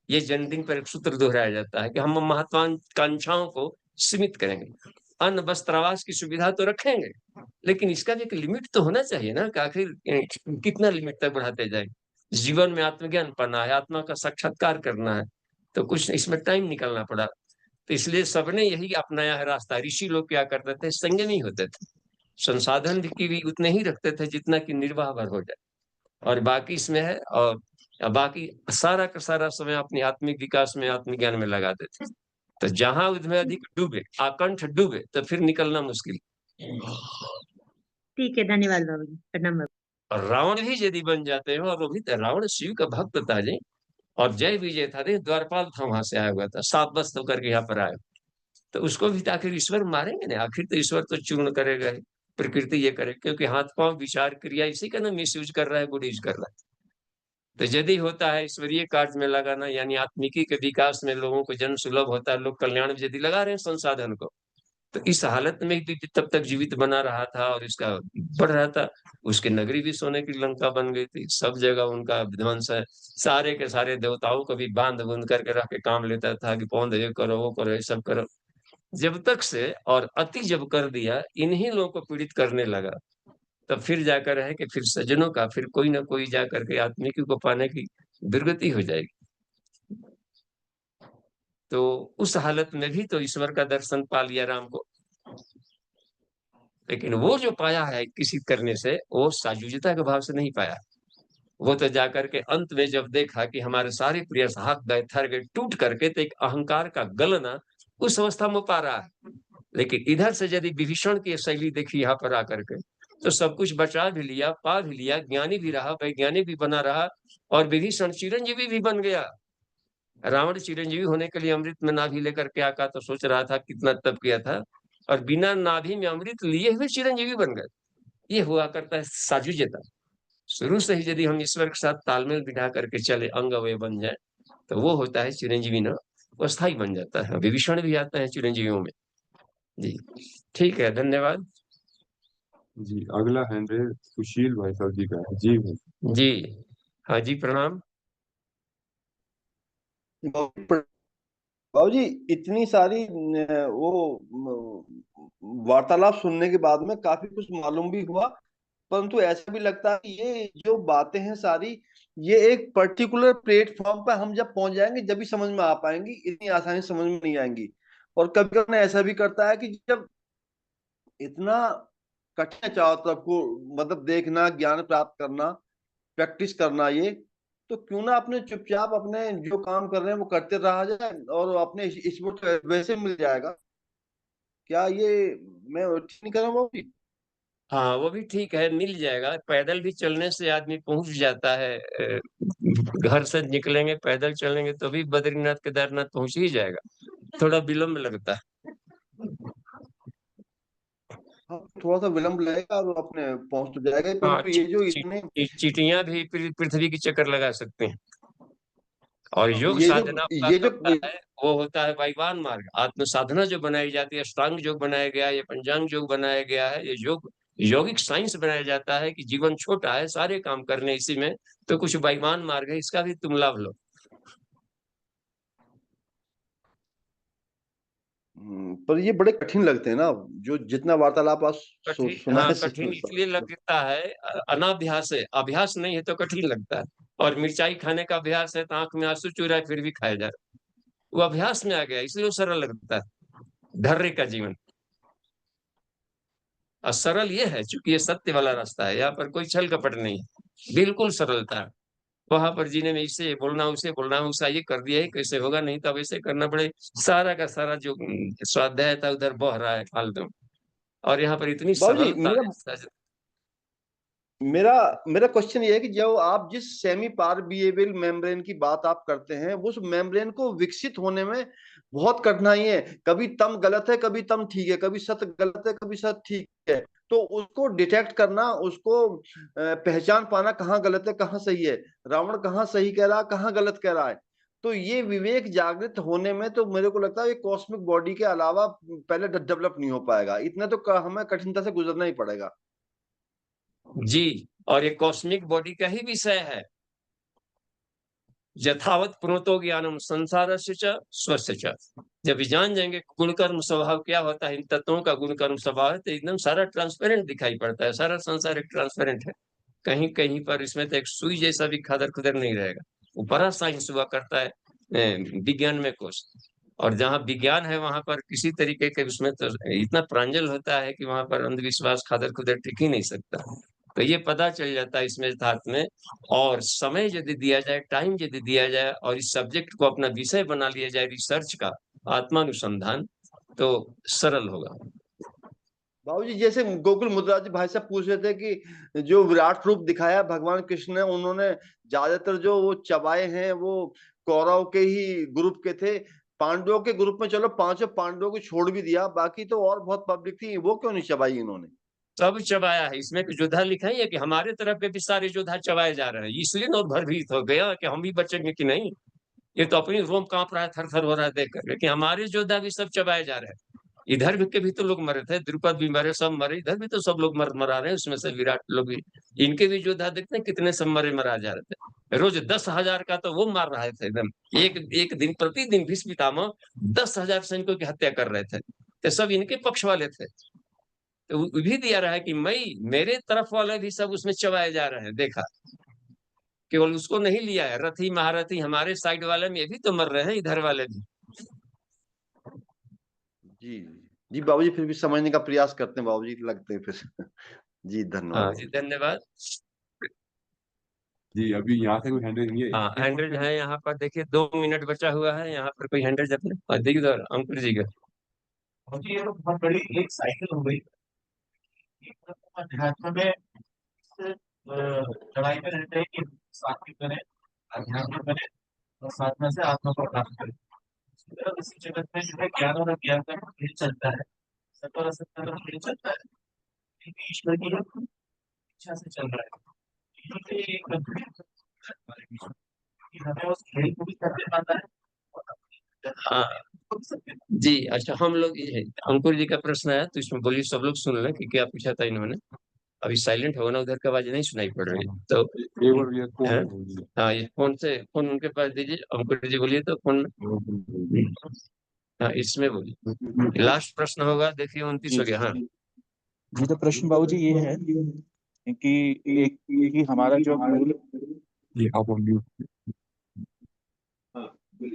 ये जन्मदिन पर एक सूत्र दोहराया जाता है कि हम महत्वाकांक्षाओं को सीमित करेंगे। अन्न वस्त्र आवास की सुविधा तो रखेंगे, लेकिन इसका भी एक लिमिट तो होना चाहिए ना, कि आखिर कितना लिमिट तक बढ़ाते जाए। जीवन में आत्मज्ञान पाना है, आत्मा का साक्षात्कार करना है, तो कुछ इसमें टाइम निकालना पड़ा। तो इसलिए सबने यही अपनाया है रास्ता। ऋषि लोग क्या करते थे, संयमी होते थे, संसाधन की भी उतने ही रखते थे जितना कि निर्वाह भर हो जाए, और बाकी इसमें है, और बाकी सारा का सारा समय अपनी आत्मिक विकास में आत्मज्ञान में लगा देते। तो जहां उसमें अधिक डूबे, आकंठ डूबे, तो फिर निकलना मुश्किल। ठीक है, धन्यवाद बाबूजी, प्रणाम बाबू। और रावण भी यदि बन जाते हो, और वो भी तो रावण शिव का भक्त था जी, और जय विजय था, देख द्वारपाल था, वहां से आया हुआ था, सात बस्त होकर के यहाँ पर आया, तो उसको भी तो आखिर ईश्वर मारेंगे ना, आखिर तो ईश्वर तो चूर्ण करेगा ही, प्रकृति ये करे, क्योंकि हाथ पांव विचार क्रिया इसी का ना मिस यूज कर रहा है, गुड यूज कर रहा है। तो यदि होता है ईश्वरीय कार्य में लगाना, यानी आत्मिकी के विकास में, लोगों को जन सुलभ होता है, लोग कल्याण में यदि लगा रहे हैं संसाधन को, तो इस हालत में भी तब तक जीवित बना रहा था और इसका बढ़ रहा था। उसकी नगरी भी सोने की लंका बन गई थी, सब जगह उनका विध्वंस है, सारे के सारे देवताओं को भी बांध बूंद करके रख के काम लेता था कि पौंध ये करो, वो करो, ये सब करो। जब तक से और अति जब कर दिया, इन्हीं लोगों को पीड़ित करने लगा, तब फिर जाकर है कि फिर सज्जनों का फिर कोई ना कोई जाकर के आत्मिकी को पाने की दुर्गति हो जाएगी। तो उस हालत में भी तो ईश्वर का दर्शन पा लिया राम को, लेकिन वो जो पाया है किसी करने से, वो साजुजता के भाव से नहीं पाया। वो तो जाकर के अंत में जब देखा कि हमारे सारे प्रयास हाथ गए, थर गए, टूट करके, तो एक अहंकार का गलना उस अवस्था में पा रहा है। लेकिन इधर से यदि विभीषण की शैली देखी यहाँ पर आकर के, तो सब कुछ बचा भी लिया, पा भी लिया, ज्ञानी भी रहा, वैज्ञानिक भी बना रहा, और विभीषण चिरंजीवी भी बन गया। रावण चिरंजीवी होने के लिए अमृत में नाभि लेकर के आका तो सोच रहा था कितना तप किया था, और बिना नाभि में अमृत लिए हुए चिरंजीवी बन गए। ये हुआ करता है साजुज्यता। शुरू से ही यदि हम ईश्वर के साथ तालमेल बिठा करके चले, अंग अवयव बन जाए, तो वो होता है चिरंजीवी ना, वो स्थायी बन जाता है। विभीषण भी आता है चिरंजीवियों में जी। ठीक है, धन्यवाद जी। अगला हैंड है सुशील भाई साहब जी का है। जी भाई। जी। हाँ जी, प्रणाम। बाबू जी, इतनी सारी वार्तालाप सुनने के बाद में काफी कुछ मालूम भी हुआ, परंतु ऐसा भी लगता है कि ये जो बातें हैं सारी, ये एक पर्टिकुलर प्लेटफॉर्म पर हम जब पहुंच जाएंगे जब भी समझ में आ पाएंगी, इतनी आसानी से समझ में नहीं आएंगी। और कभी कभी ऐसा भी करता है कि जब इतना कठिन है चारों तरफ को, मतलब देखना, ज्ञान प्राप्त करना, प्रैक्टिस करना, ये तो क्यों ना अपने चुपचाप अपने जो काम कर रहे हैं वो करते रहा जाए, और अपने ईश्वर को वैसे मिल जाएगा। क्या ये मैं ठीक नहीं कर रहा हूँ बाबू जी? हाँ, वो भी ठीक है, मिल जाएगा। पैदल भी चलने से आदमी पहुंच जाता है। घर से निकलेंगे, पैदल चलेंगे तो भी बद्रीनाथ केदारनाथ पहुंच ही जाएगा, थोड़ा विलम्ब लगता है। हाँ, थोड़ा सा विलम्ब लगेगा और अपने पहुंच तो जाएगा ही, हाँ, परंतु ये जो इतने चींटियां भी पृथ्वी की चक्कर लगा सकते हैं। और योग ये जो साधना ये प्राप्त जो होता है, वो होता है वाइवान मार्ग। आत्म साधना जो बनाई जाती है, अष्टांग योग बनाया गया है, ये पंचांग योग बनाया गया है, ये योग यौगिक साइंस बनाया जाता है कि जीवन छोटा है, सारे काम करने इसी में, तो कुछ वाइवान मार्ग है, इसका भी तुम लाभ लो। पर ये बड़े कठिन लगते हैं ना, जो जितना वार्तालाप आप कठिन, सुना हाँ है कठिन इसलिए लगता है, अनाभ्यास है, अभ्यास नहीं है तो कठिन लगता है। और मिर्चाई खाने का अभ्यास है तो आंख में आंसू चूर रहा है फिर भी खाया जा रहा है, वो अभ्यास में आ गया, इसलिए वो सरल लगता है। धैर्य का जीवन, और सरल ये है चूंकि ये सत्य वाला रास्ता है, यहाँ पर कोई छल कपट नहीं है, बिल्कुल सरलता है। वहां पर जीने में इसे बोलना, उसे बोलना, उसा ये कर दिया है, कैसे होगा, नहीं तो अब ऐसे करना पड़े, सारा का सारा जो स्वाध्याय था उधर बह रहा है फालतू। और यहाँ पर इतनी बाबू जी, सरलता है। मेरा मेरा क्वेश्चन ये है कि जब आप जिस सेमी पारबिएबल मेम्ब्रेन की बात आप करते हैं, उस मेम्ब्रेन को विकसित होने में बहुत कठिनाई है। कभी तम गलत है, कभी तम ठीक है, कभी सत्य गलत है, कभी सत्य ठीक है। तो उसको डिटेक्ट करना, उसको पहचान पाना, कहाँ गलत है कहाँ सही है, रावण कहाँ सही कह रहा है कहाँ गलत कह रहा है, तो ये विवेक जागृत होने में तो मेरे को लगता है ये कॉस्मिक बॉडी के अलावा पहले डेवलप नहीं हो पाएगा। इतना तो हमें कठिनता से गुजरना ही पड़ेगा। जी, और ये कॉस्मिक बॉडी का ही विषय है। यथावत पुनतो ज्ञानम संसारस्य च स्वस्य च। जब जान जाएंगे गुण कर्म स्वभाव क्या होता है, इन तत्वों का गुण कर्म स्वभाव है, तो एकदम सारा ट्रांसपेरेंट दिखाई पड़ता है, सारा संसार एक ट्रांसपेरेंट है। कहीं कहीं पर इसमें तो एक सुई जैसा भी खादर खुदर नहीं रहेगा। वो बड़ा साइंस हुआ करता है विज्ञान में कुछ, और जहाँ विज्ञान है वहां पर किसी तरीके के उसमें तो इतना प्रांजल होता है कि वहां पर अंधविश्वास खादर खुदर टिक ही नहीं सकता। तो ये पता चल जाता है इसमें यथार्थ में। और समय यदि दिया जाए, टाइम यदि दिया जाए, और इस सब्जेक्ट को अपना विषय बना लिया जाए रिसर्च का, आत्मानुसंधान, तो सरल होगा। बाबूजी जैसे गोकुल मुद्रा जी भाई साहब पूछ रहे थे कि जो विराट रूप दिखाया भगवान कृष्ण ने, उन्होंने ज्यादातर जो वो चबाए हैं वो कौरव के ही ग्रुप के थे। पांडवों के ग्रुप में चलो पांचों पांडवों को छोड़ भी दिया, बाकी तो और बहुत पब्लिक थी, वो क्यों नहीं चबाई इन्होंने? सब चबाया है, इसमें योद्धा लिखा है कि हमारे तरफ के भी सारे योद्धा चबाए जा रहे हैं, इसलिए ना भयभीत हो गया कि हम भी बचेंगे कि नहीं। ये तो अपनी रोम कांप रहा है, थर थर हो रहा है देख कर, लेकिन हमारे योद्धा भी सब चबाए जा रहे हैं। इधर भी के भी तो लोग मरे थे, द्रुपद भी मरे, सब मरे, इधर भी तो सब लोग मरा रहे हैं, उसमें से विराट लोग भी, इनके भी योद्धा देखते हैं कितने सब मरे मरा जा रहे थे। रोज 10,000 का तो वो मार रहे थे एकदम, एक एक दिन प्रतिदिन भीष्म पितामह 10,000 सैनिकों की हत्या कर रहे थे, तो सब इनके पक्ष वाले थे। तो वो भी दिया रहा है कि मेरे तरफ वाले भी सब उसमें चबाए जा रहे हैं, देखा, केवल उसको नहीं लिया है, रथी महारथी हमारे साइड वाले में भी तो मर रहे हैं, इधर वाले भी। जी जी बाबूजी, फिर भी समझने का प्रयास करते हैं बाबूजी, लगते हैं फिर। जी हाँ धन्यवाद। जी, धन्यवाद। जी अभी यहाँ से कोई हैंडल नहीं है? हाँ हैंडल है यहाँ पर, देखिए 2 मिनट बचा हुआ है यहाँ पर, कोई हैंडल अपने देखिए उधर अंकुर जी का। ये तो बहुत बड़ी एक साइकिल हो गई। अध्यात्म में लड़ाई में रहते हैं कि सात्विक बने, अध्यात्म बने और साधना से आत्मा को प्राप्त करें। इसी जगत में जो है ज्ञान और अज्ञान का खेल चलता है, सत्य और असत्य का खेल चलता है, लेकिन ईश्वर की इच्छा से चल रहा है। ये एक हमारे बीच में कि हमें उस खेल को भी करने पाता है। हाँ जी, अच्छा हम लोग अंकुर जी का प्रश्न है तो इसमें बोलिए, सब लोग सुन लें कि क्या पूछा था इन्होंने। अभी साइलेंट हो ना, उधर की आवाज नहीं सुनाई पड़ रही तो एक बार भैया फोन है? बोलिए। हाँ ये फोन उनके पास दीजिए, अंकुर जी बोलिए तो फोन में। हाँ इसमें बोलिए, लास्ट प्रश्न होगा, देखिए 29 हो गया। हाँ जी तो प्रश्न बाबूजी ये है कि एक कि हमारा जो मूल ये आप on mute।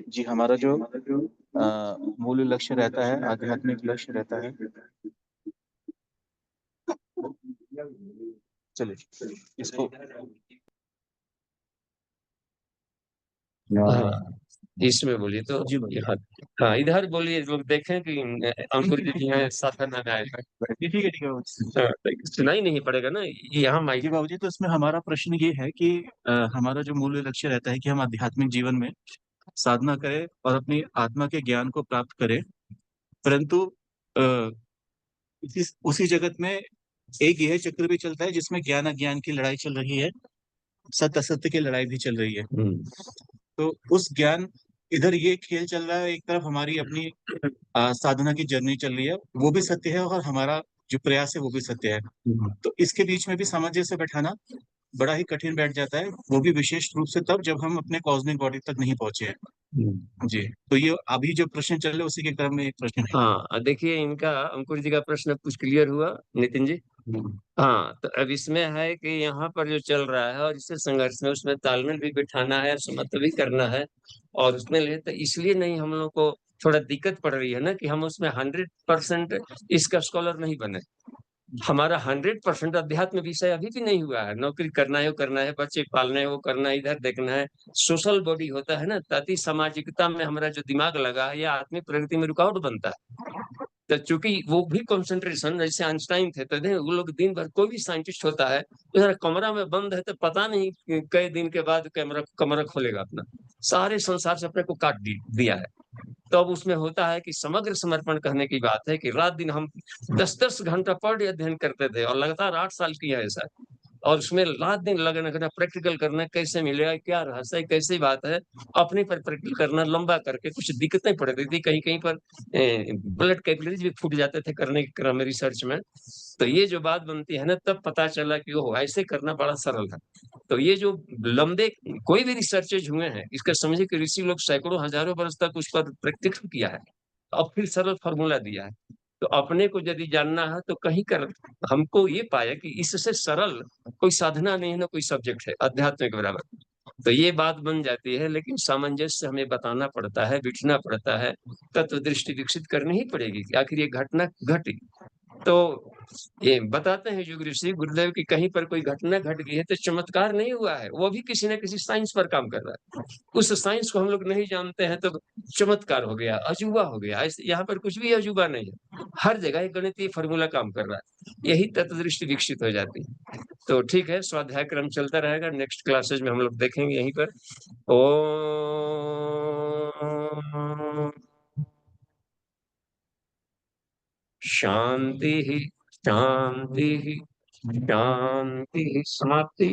जी हमारा जो मूल लक्ष्य रहता है, आध्यात्मिक लक्ष्य रहता है। चलिए इसको हाँ इसमें बोलिए तो। जी बोलिए। हाँ इधर बोलिए, लोग देखें कि अंकुर जी हैं साधना में आए हैं। ठीक है ठीक है बाबूजी। हाँ, तो सुनाई नहीं पड़ेगा ना ये, यहाँ माइक। जी बाबूजी, तो इसमें हमारा प्रश्न ये है कि हमारा जो मूल लक्ष्य रहता है कि हम आध्यात्मिक जीवन में साधना करें और अपनी आत्मा के ज्ञान को प्राप्त करें, परंतु उसी जगत में एक यह चक्र भी चलता है जिसमें ज्ञान अज्ञान की लड़ाई चल रही है, सत्य असत्य की लड़ाई भी चल रही है। तो उस ज्ञान, इधर ये खेल चल रहा है, एक तरफ हमारी अपनी साधना की जर्नी चल रही है, वो भी सत्य है, और हमारा जो प्रयास है वो भी सत्य है। तो इसके बीच में भी सामंजस्य बैठाना बड़ा ही कठिन बैठ जाता है, वो भी विशेष रूप से तब जब हम अपने कॉस्मिक बॉडी तक नहीं पहुंचे हैं। जी तो ये अभी जो प्रश्न चल रहे हैं उसी के क्रम में एक प्रश्न है। हाँ देखिए इनका, अंकुर जी का प्रश्न कुछ क्लियर हुआ नितिन जी। हाँ तो अब इसमें है कि यहाँ पर जो चल रहा है और इससे संघर्ष में, उसमें तालमेल भी बिठाना है, समत्व भी करना है, और उसमें ले तो इसलिए नहीं हम लोग को थोड़ा दिक्कत पड़ रही है ना कि हम उसमें 100% इसका स्कॉलर नहीं बने। हमारा 100% अध्यात्म विषय अभी भी नहीं हुआ है, नौकरी करना है वो करना है, बच्चे पालने है वो करना है, इधर देखना है, सोशल बॉडी होता है ना, ताकि सामाजिकता में हमारा जो दिमाग लगा है या आत्मिक प्रगति में रुकावट बनता है। तो चूंकि वो भी कंसंट्रेशन, जैसे आइंस्टाइन थे तो वो लोग दिन भर, कोई भी साइंटिस्ट होता है तो कमरा में बंद है तो पता नहीं कई दिन के बाद कमरा खोलेगा अपना, सारे संसार से अपने को काट दिया है। तो अब उसमें होता है कि समग्र समर्पण कहने की बात है कि रात दिन हम 10-10 घंटा पर डे अध्ययन करते थे, और लगातार 8 साल किया ऐसा, और उसमें रात दिन लगन करना, प्रैक्टिकल करना, कैसे मिलेगा, क्या रहस्य है, कैसी बात है, अपने पर प्रैक्टिकल करना, लंबा करके कुछ दिक्कतें पड़ रही थी, कहीं कहीं पर ब्लड कैपिलरीज भी फूट जाते थे करने के क्रम में, रिसर्च में। तो ये जो बात बनती है ना, तब पता चला कि वो ऐसे करना बड़ा सरल है। तो ये जो लंबे कोई भी रिसर्चेज हुए हैं, इसका समझिए कि ऋषि लोग सैकड़ों हजारों वर्ष तक उस पर प्रैक्टिकल किया है, अब फिर सरल फॉर्मूला दिया है। तो अपने को यदि जानना है तो कहीं कर, हमको ये पाया कि इससे सरल कोई साधना नहीं है, ना कोई सब्जेक्ट है अध्यात्म के बराबर। तो ये बात बन जाती है, लेकिन सामंजस्य हमें बताना पड़ता है, बिठना पड़ता है, तत्व दृष्टि विकसित करनी ही पड़ेगी कि आखिर ये घटना घटी। तो ये बताते हैं युग ऋषि गुरुदेव की कहीं पर कोई घटना घट गई है तो चमत्कार नहीं हुआ है, वो भी किसी न किसी साइंस पर काम कर रहा है। उस साइंस को हम लोग नहीं जानते हैं तो चमत्कार हो गया, अजूबा हो गया। यहाँ पर कुछ भी अजूबा नहीं है, हर जगह एक गणितीय फॉर्मूला काम कर रहा है, यही तत्वदृष्टि विकसित हो जाती है। तो ठीक है, स्वाध्याय क्रम चलता रहेगा, नेक्स्ट क्लासेज में हम लोग देखेंगे यहीं पर। ओम शांति शांति शांति समाप्ति।